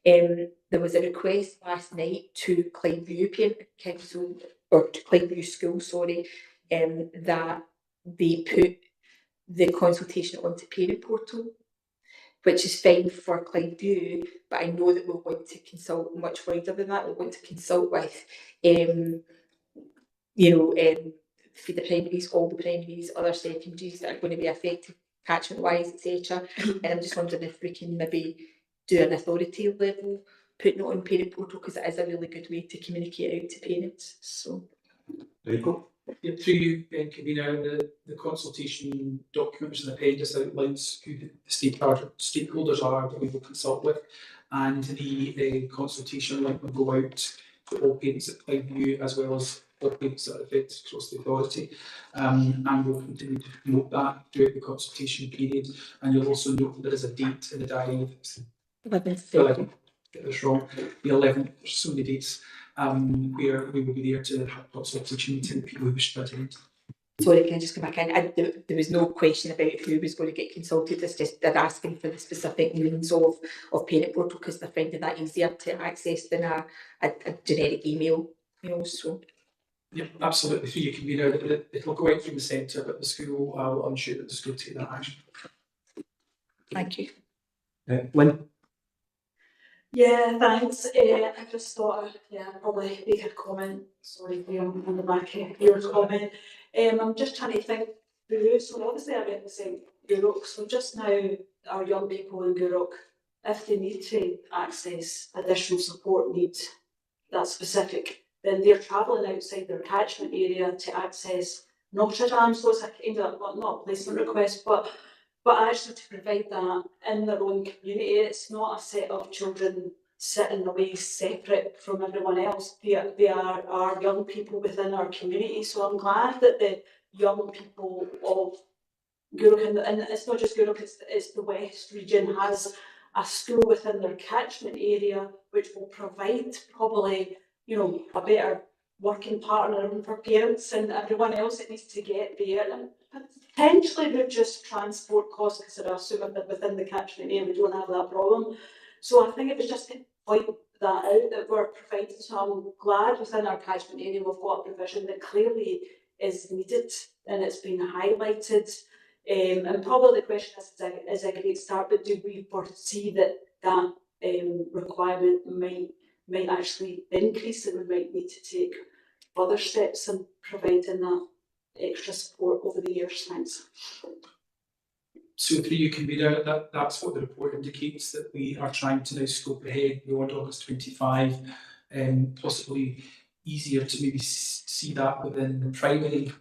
There was a request last night to Cliveview Parent Council, or to Cliveview School, sorry, that they put the consultation onto Parent Portal, which is fine for Cliveview, but I know that we'll want to consult much wider than that. We'll want to consult with, for the primaries, all the primaries, other secondaries that are going to be affected, catchment-wise, etc. And I'm just wondering if we can maybe do an authority level, putting it on Parent Portal, because it is a really good way to communicate out to parents. So, there you go. Yeah, through you, convener, the consultation document, which is an appendix, outlines who the stakeholders are that we will consult with, and the consultation link will go out to all parents at Cliveview as well as all parents that are affected across the authority, and we'll continue to promote that throughout the consultation period. And you'll also note that there is a date in the diary. 11th, get this wrong. The 11th. There's so many dates. Where we will be there to have consultation meeting people who wish to attend. Sorry, can I just come back in? There was no question about who was going to get consulted. It's just they're asking for the specific means of Parent Portal because they're finding that easier to access than a generic email. So. Yeah, absolutely. Through you convener, it'll go out from the centre, but the school, I'll ensure that the school take that action. Thank you. Lynn? Yeah, thanks. I just thought, probably make a comment. Sorry, Liam, on the back of your comment. I'm just trying to think through. So obviously I represent Gourock. So just now, our young people in Gourock, if they need to access additional support needs that's specific, then they're travelling outside their catchment area to access Notre Dame. So it's a kind of, well, not a placement request, but actually to provide that in their own community. It's not a set of children sitting away separate from everyone else. They are our young people within our community. So I'm glad that the young people of Gourock, and it's not just Gourock, it's the West region, has a school within their catchment area which will provide probably, a better working partner for parents and everyone else that needs to get there, and potentially reduce transport costs because there are so many within the catchment area. We don't have that problem. So I think it was just to point that out that we're providing. So I'm glad within our catchment area we've got a provision that clearly is needed and it's been highlighted. And probably the question is a great start, but do we foresee that requirement might actually increase, and we might need to take further steps in providing that extra support over the years? Thanks. So through you convener, that's what the report indicates, that we are trying to now scope ahead beyond August 25, and possibly easier to maybe see that within the primary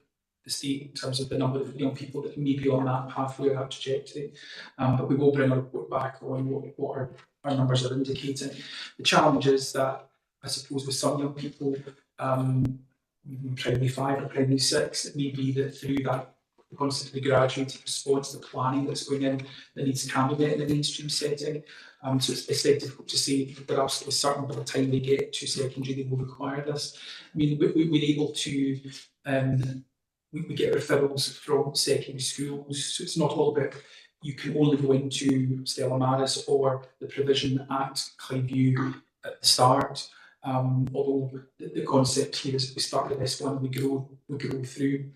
estate in terms of the number of young people that may be on that pathway or that trajectory. But we will bring a report back on what our numbers are indicating. The challenge is that, I suppose, with some young people, primary 5 or primary 6, it may be that through that constantly graduated response, the planning that's going in, the needs can be met in the mainstream setting. So it's very difficult to say that they're absolutely certain by the time they get to secondary they will require this. I mean, we're able to, we get referrals from secondary schools, so it's not all about you can only go into Stella Maris or the provision at Clyview at the start. Although the concept here is we start with this one, we grow through.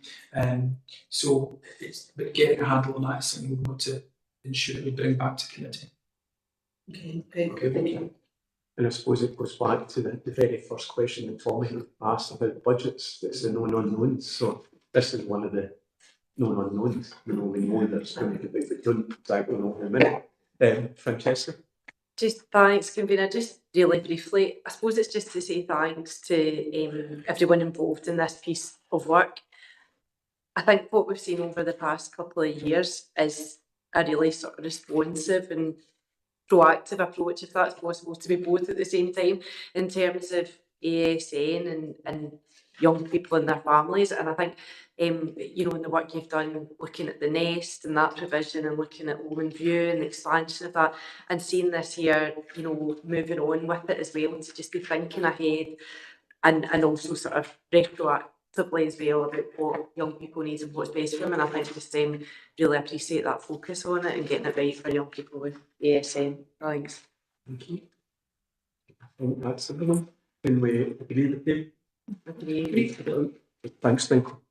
So it's but getting a handle on that is something we want to ensure that we bring back to committee. Okay, thank you. And I suppose it goes back to the very first question that Tommy asked about budgets. It's the known unknowns. So this is one of the known unknowns. We know that it's going to be, but don't exactly know in a minute. Francesca? Just thanks, convener. Just really briefly, I suppose it's just to say thanks to everyone involved in this piece of work. I think what we've seen over the past couple of years is a really sort of responsive and proactive approach, if that's possible, to be both at the same time in terms of ASN and young people and their families. And I think, you know, in the work you've done looking at the Nest and that provision and looking at Owen View and the expansion of that and seeing this year, you know, moving on with it as well, and to just be thinking ahead and also sort of retroactively as well about what young people need and what's best for them. And I think just really appreciate that focus on it and getting it right for young people with ASN. Thanks. Thank you. I think that's everyone. Can we agree with you? Agree. Thanks, Michael.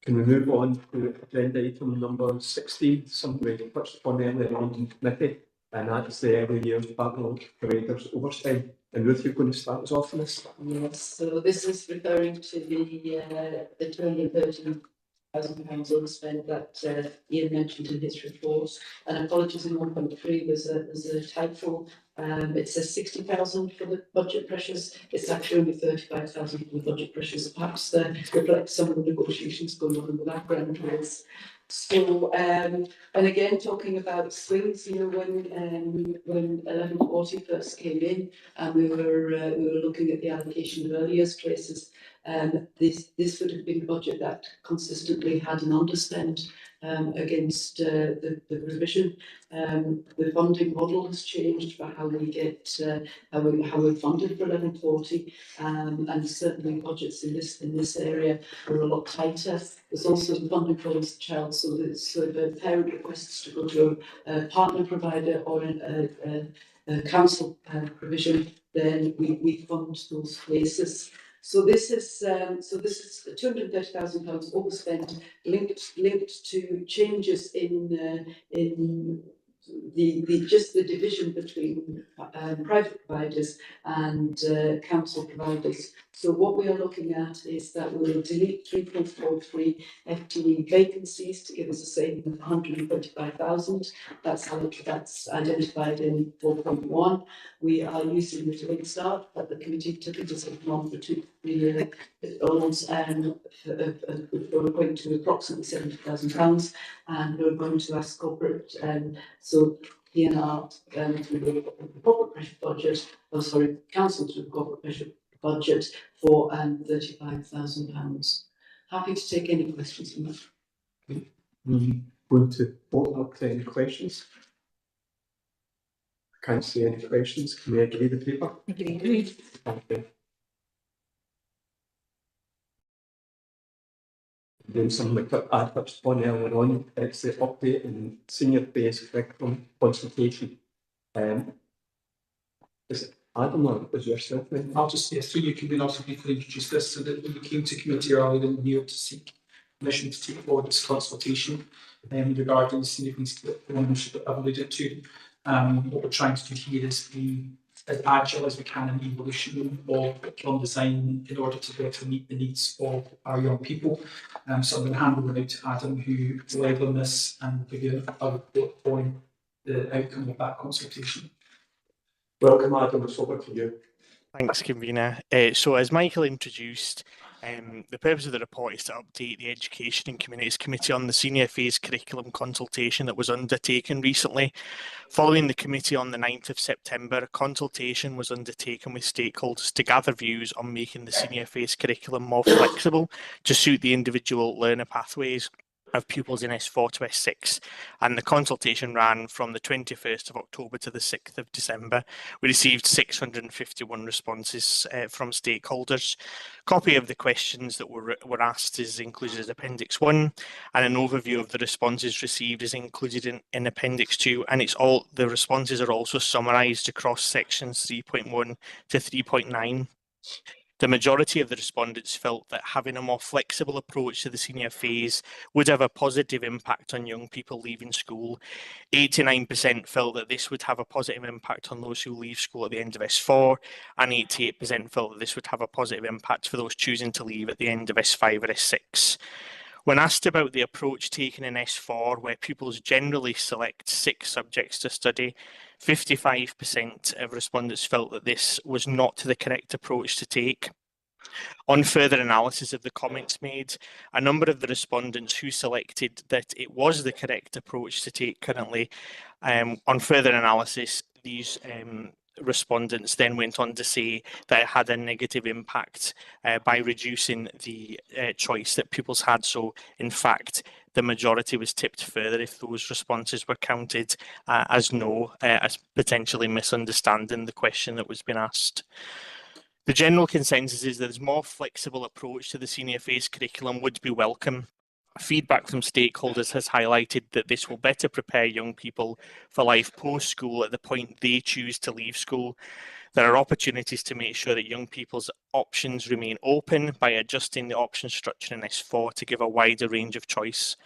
Can we move on to agenda item number 16, something we touched upon earlier on in committee, and that's the early years backlog providers oversight. And Ruth, you're going to start us off on this? Yes, so this is referring to the £230,000 overspend that Ian mentioned in his report. And apologies, in 1.3 there's a typo. It says 60,000 for the budget pressures. It's actually only 35,000 for the budget pressures. Perhaps reflects some of the negotiations going on in the background with this. So, and again, talking about swings, you know, when 1140 first came in, and we were looking at the allocation of early years places, this would have been a budget that consistently had an underspend against the provision. The funding model has changed for how we get how we're funded for 1140, and certainly budgets in this area are a lot tighter. There's also the funding follows the child, so if a parent requests to go to a partner provider or a council provision, then we fund those places. So this is £230,000 overspend linked to changes in the division between private providers and council providers. So what we are looking at is that we will delete 3.43 FTE vacancies to give us a saving of 125,000. That's identified in 4.1. We are using the delayed start that the committee took a decision on for 2 years we're going to approximately £70,000, and we're going to ask corporate so PNR through the corporate pressure budget, council through the corporate pressure budget for £35,000. Happy to take any questions from that. Going to open up to any questions. I can't see any questions. Can we agree the paper? Agree. Thank you. Then something that I touched upon earlier on, it's the update in senior-based curriculum consultation. Is it Adam or was yourself? I'll just, through you, can also briefly introduce this, so that we came to committee earlier in the year to seek permission to take forward this consultation regarding senior-based curriculum, which I've alluded to. What we're trying to do here is be as agile as we can in the evolution of curriculum design in order to better meet the needs of our young people. So I'm going to hand over now to Adam, who led on this and give you a report on the outcome of that consultation. Welcome, Adam. It's over to you. Thanks, convener. So as Michael introduced, the purpose of the report is to update the Education and Communities Committee on the senior phase curriculum consultation that was undertaken recently. Following the committee on the 9th of September, a consultation was undertaken with stakeholders to gather views on making the senior phase curriculum more flexible to suit the individual learner pathways. of pupils in S4 to S6, and the consultation ran from the 21st of October to the 6th of December. We received 651 responses from stakeholders. Copy of the questions that were asked is included as Appendix 1, and an overview of the responses received is included in Appendix 2, and the responses are also summarised across sections 3.1 to 3.9. The majority of the respondents felt that having a more flexible approach to the senior phase would have a positive impact on young people leaving school. 89% felt that this would have a positive impact on those who leave school at the end of S4, and 88% felt that this would have a positive impact for those choosing to leave at the end of S5 or S6. When asked about the approach taken in S4, where pupils generally select 6 subjects to study, 55% of respondents felt that this was not the correct approach to take. On further analysis of the comments made, a number of the respondents who selected that it was the correct approach to take currently, on further analysis, these respondents then went on to say that it had a negative impact by reducing the choice that pupils had. So in fact, the majority was tipped further if those responses were counted as no, as potentially misunderstanding the question that was being asked. The general consensus is that a more flexible approach to the senior phase curriculum would be welcome. Feedback from stakeholders has highlighted that this will better prepare young people for life post-school at the point they choose to leave school. There are opportunities to make sure that young people's options remain open by adjusting the option structure in S4 to give a wider range of choice.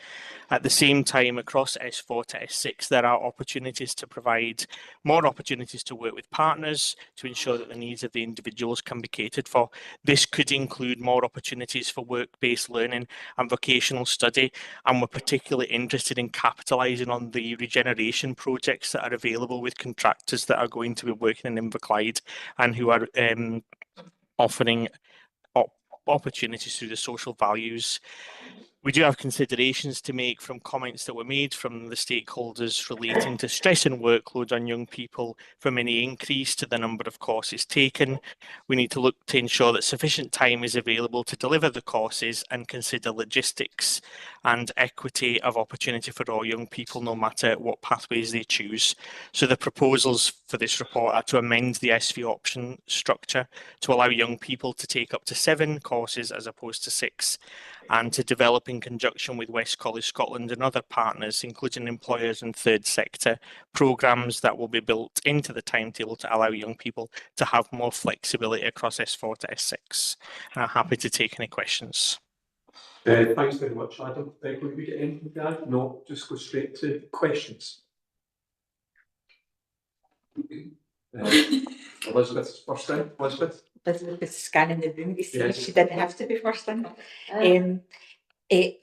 At the same time, across S4 to S6, there are opportunities to provide more opportunities to work with partners to ensure that the needs of the individuals can be catered for. This could include more opportunities for work-based learning and vocational study, and we're particularly interested in capitalising on the regeneration projects that are available with contractors that are going to be working in Inverclyde and who are offering opportunities through the social values. We do have considerations to make from comments that were made from the stakeholders relating to stress and workload on young people from any increase to the number of courses taken. We need to look to ensure that sufficient time is available to deliver the courses and consider logistics and equity of opportunity for all young people, no matter what pathways they choose. So the proposals for this report are to amend the SV option structure to allow young people to take up to 7 courses as opposed to 6, and to develop in conjunction with West College Scotland and other partners, including employers and third sector, programmes that will be built into the timetable to allow young people to have more flexibility across S4 to S6. I'm happy to take any questions. Thanks very much, Adam. Would we get anything to add? No, just go straight to questions. Elizabeth's first in. Elizabeth? Elizabeth was scanning the room to see Yes. she didn't have to be first in.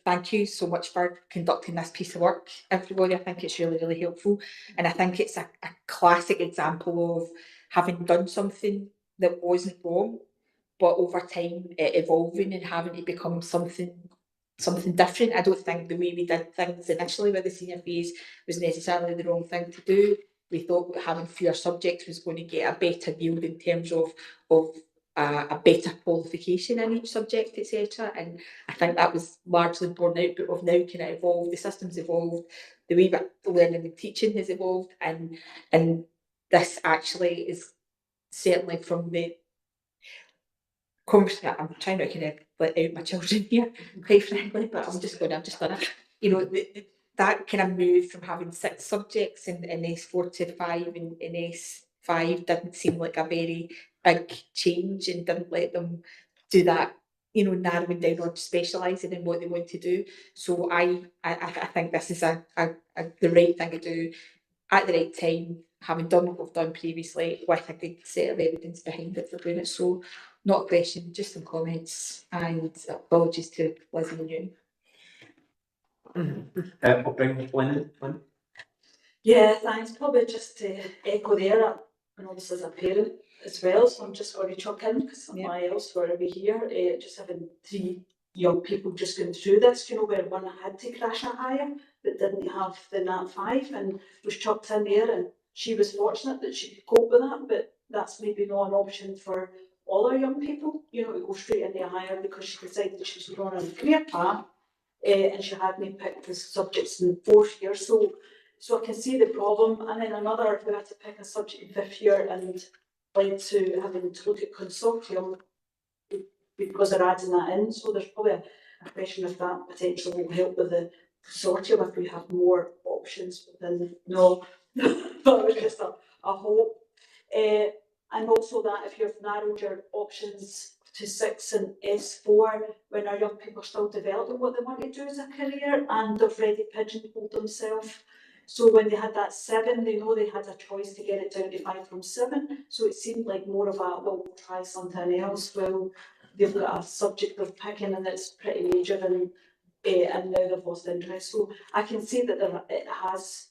Thank you so much for conducting this piece of work, everybody. I think it's really, really helpful. And I think it's a classic example of having done something that wasn't wrong, but over time it evolving and having to become something different. I don't think the way we did things initially with the senior phase was necessarily the wrong thing to do. We thought having fewer subjects was going to get a better yield in terms of a better qualification in each subject, etc. And I think that was largely borne out, but we've now kind of evolved, the system's evolved, the way that learning and teaching has evolved, and this actually is certainly from the conversation. I'm trying to kind of let out my children here, quite frankly, but I'm just gonna, that kind of move from having 6 subjects in S4 to 5 in S5 didn't seem like a very big change, and didn't let them do that, narrowing down or specialising in what they want to do. So I think this is the right thing to do at the right time, having done what we've done previously with a good set of evidence behind it for doing it. So not a question, just some comments, and apologies to Liz and Ewan. I'll bring Lynn in. Yeah, thanks. Probably just to echo there, and obviously as a parent as well, so I'm just going to chuck in because somebody else were over here, just having 3 young people just going through this, where one had to crash at higher but didn't have the NAT5 and was chucked in there, and she was fortunate that she could cope with that, but that's maybe not an option for all our young people, to go straight into a higher because she decided she was going on a career path and she had me pick the subjects in 4th year. So I can see the problem. And then another who had to pick a subject in 5th year and led to having to look at consortium because they're adding that in. So there's probably a question if that potentially will help with the consortium if we have more options within. No, that was just a hope. And also that if you've narrowed your options to 6 and S4, when our young people are still developing what they want to do as a career and they've already pigeonholed themselves. So when they had that 7, they know they had a choice to get it down to 5 from 7. So it seemed like more of a, well, we'll try something else. Well, they've got a subject they're picking and it's pretty major and now they've lost interest. So I can see that it has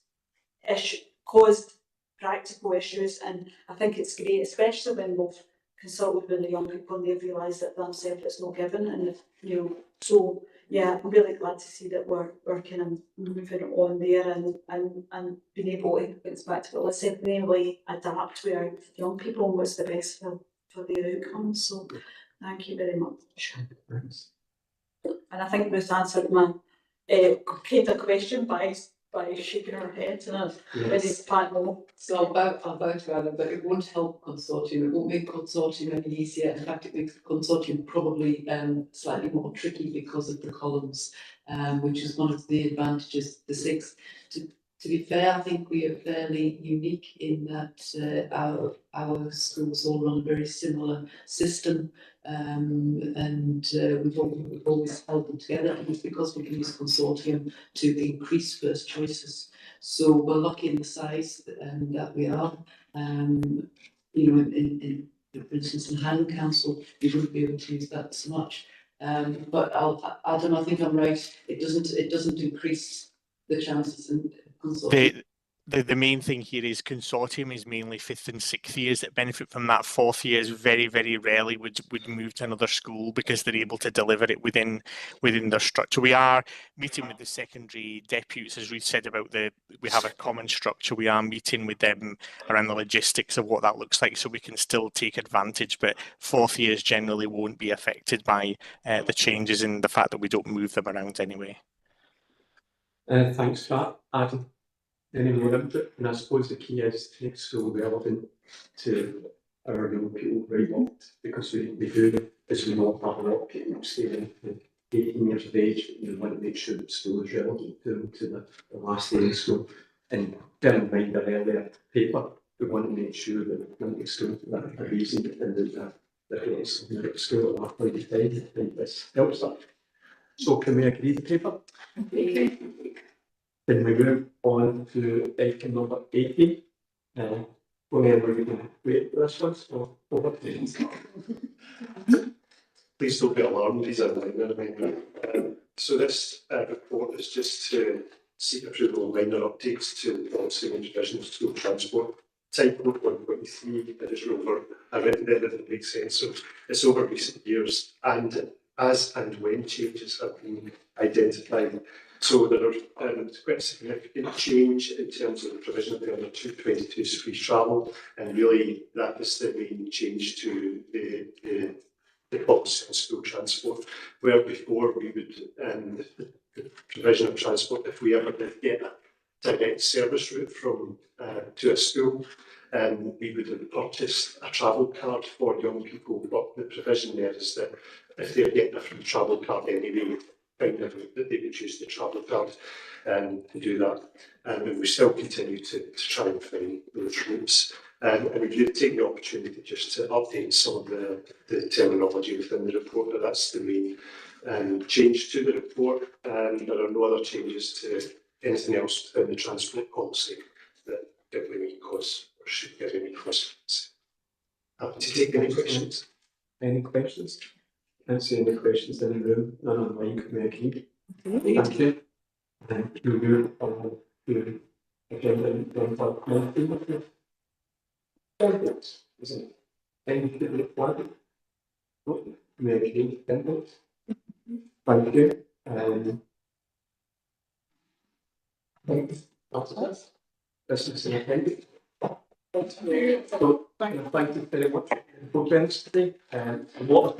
caused practical issues, and I think it's great, especially when we've consulted with the young people and they've realised that themselves it's not given, and so yeah, I'm really glad to see that we're kind of moving on there and being able to, it's back to what let's say, namely adapt to our young people and what's the best for their outcomes. So thank you very much. And I think Ruth answered my kind of question by shaking her head and it's part no. So I'll bow rather, but it won't help consortium. It won't make consortium any easier. In fact, it makes consortium probably slightly more tricky because of the columns, which is one of the advantages of the 6. To be fair, I think we are fairly unique in that our schools all run a very similar system, and we've always held them together, and it's because we can use consortium to increase first choices. So we're lucky in the size that we are. You know, for instance, in Highland Council, you wouldn't be able to use that so much. But I don't know. I think I'm right. It doesn't increase the chances in consortium. The main thing here is consortium is mainly 5th and 6th years that benefit from that. 4th years very, very rarely would move to another school because they're able to deliver it within their structure. We are meeting with the secondary deputies, as we said about we have a common structure. We are meeting with them around the logistics of what that looks like, so we can still take advantage. But 4th years generally won't be affected by the changes in the fact that we don't move them around anyway. Thanks for that, Adam. Any more input? And I suppose the key is to make school relevant to our young people right up, because we do, as we know, have a lot of people staying 18 years of age. We want to make sure that school is relevant to the last day in school. And bearing in mind the earlier paper, we want to make sure that we don't get school for that reason and that there is something at school at that point in time. I think this helps that. So can we agree the paper? Then we move on to item number 80. Whenever we can wait for this one, so over to you. Please don't be alarmed, these are minor. So this report is just to seek approval of minor updates to the policy and provision of school transport. Type note 1.3, it is over, I've written there that it makes sense. So it's over recent years, and as and when changes have been identified. So there are quite a significant change in terms of the provision of the under 222 free travel, and really that is the main change to the policy on school transport, where before we would, the provision of transport, if we ever did get a direct service route from to a school, we would have purchased a travel card for young people, but the provision there is that if they're getting a free travel card anyway, find out that they would use the travel card to do that. And we still continue to try and find those routes. And we did take the opportunity just to update some of the terminology within the report, but that's the main change to the report. And there are no other changes to anything else within the transport policy that we may cause or should get any questions. Happy to take any questions. Any questions? I don't see any questions in the room. None online. Can we agree? Thank you. And we move on to agenda number 19. Is it anything required? We agree. Thank you. This is an appendix. So, thank you very much for your today. And what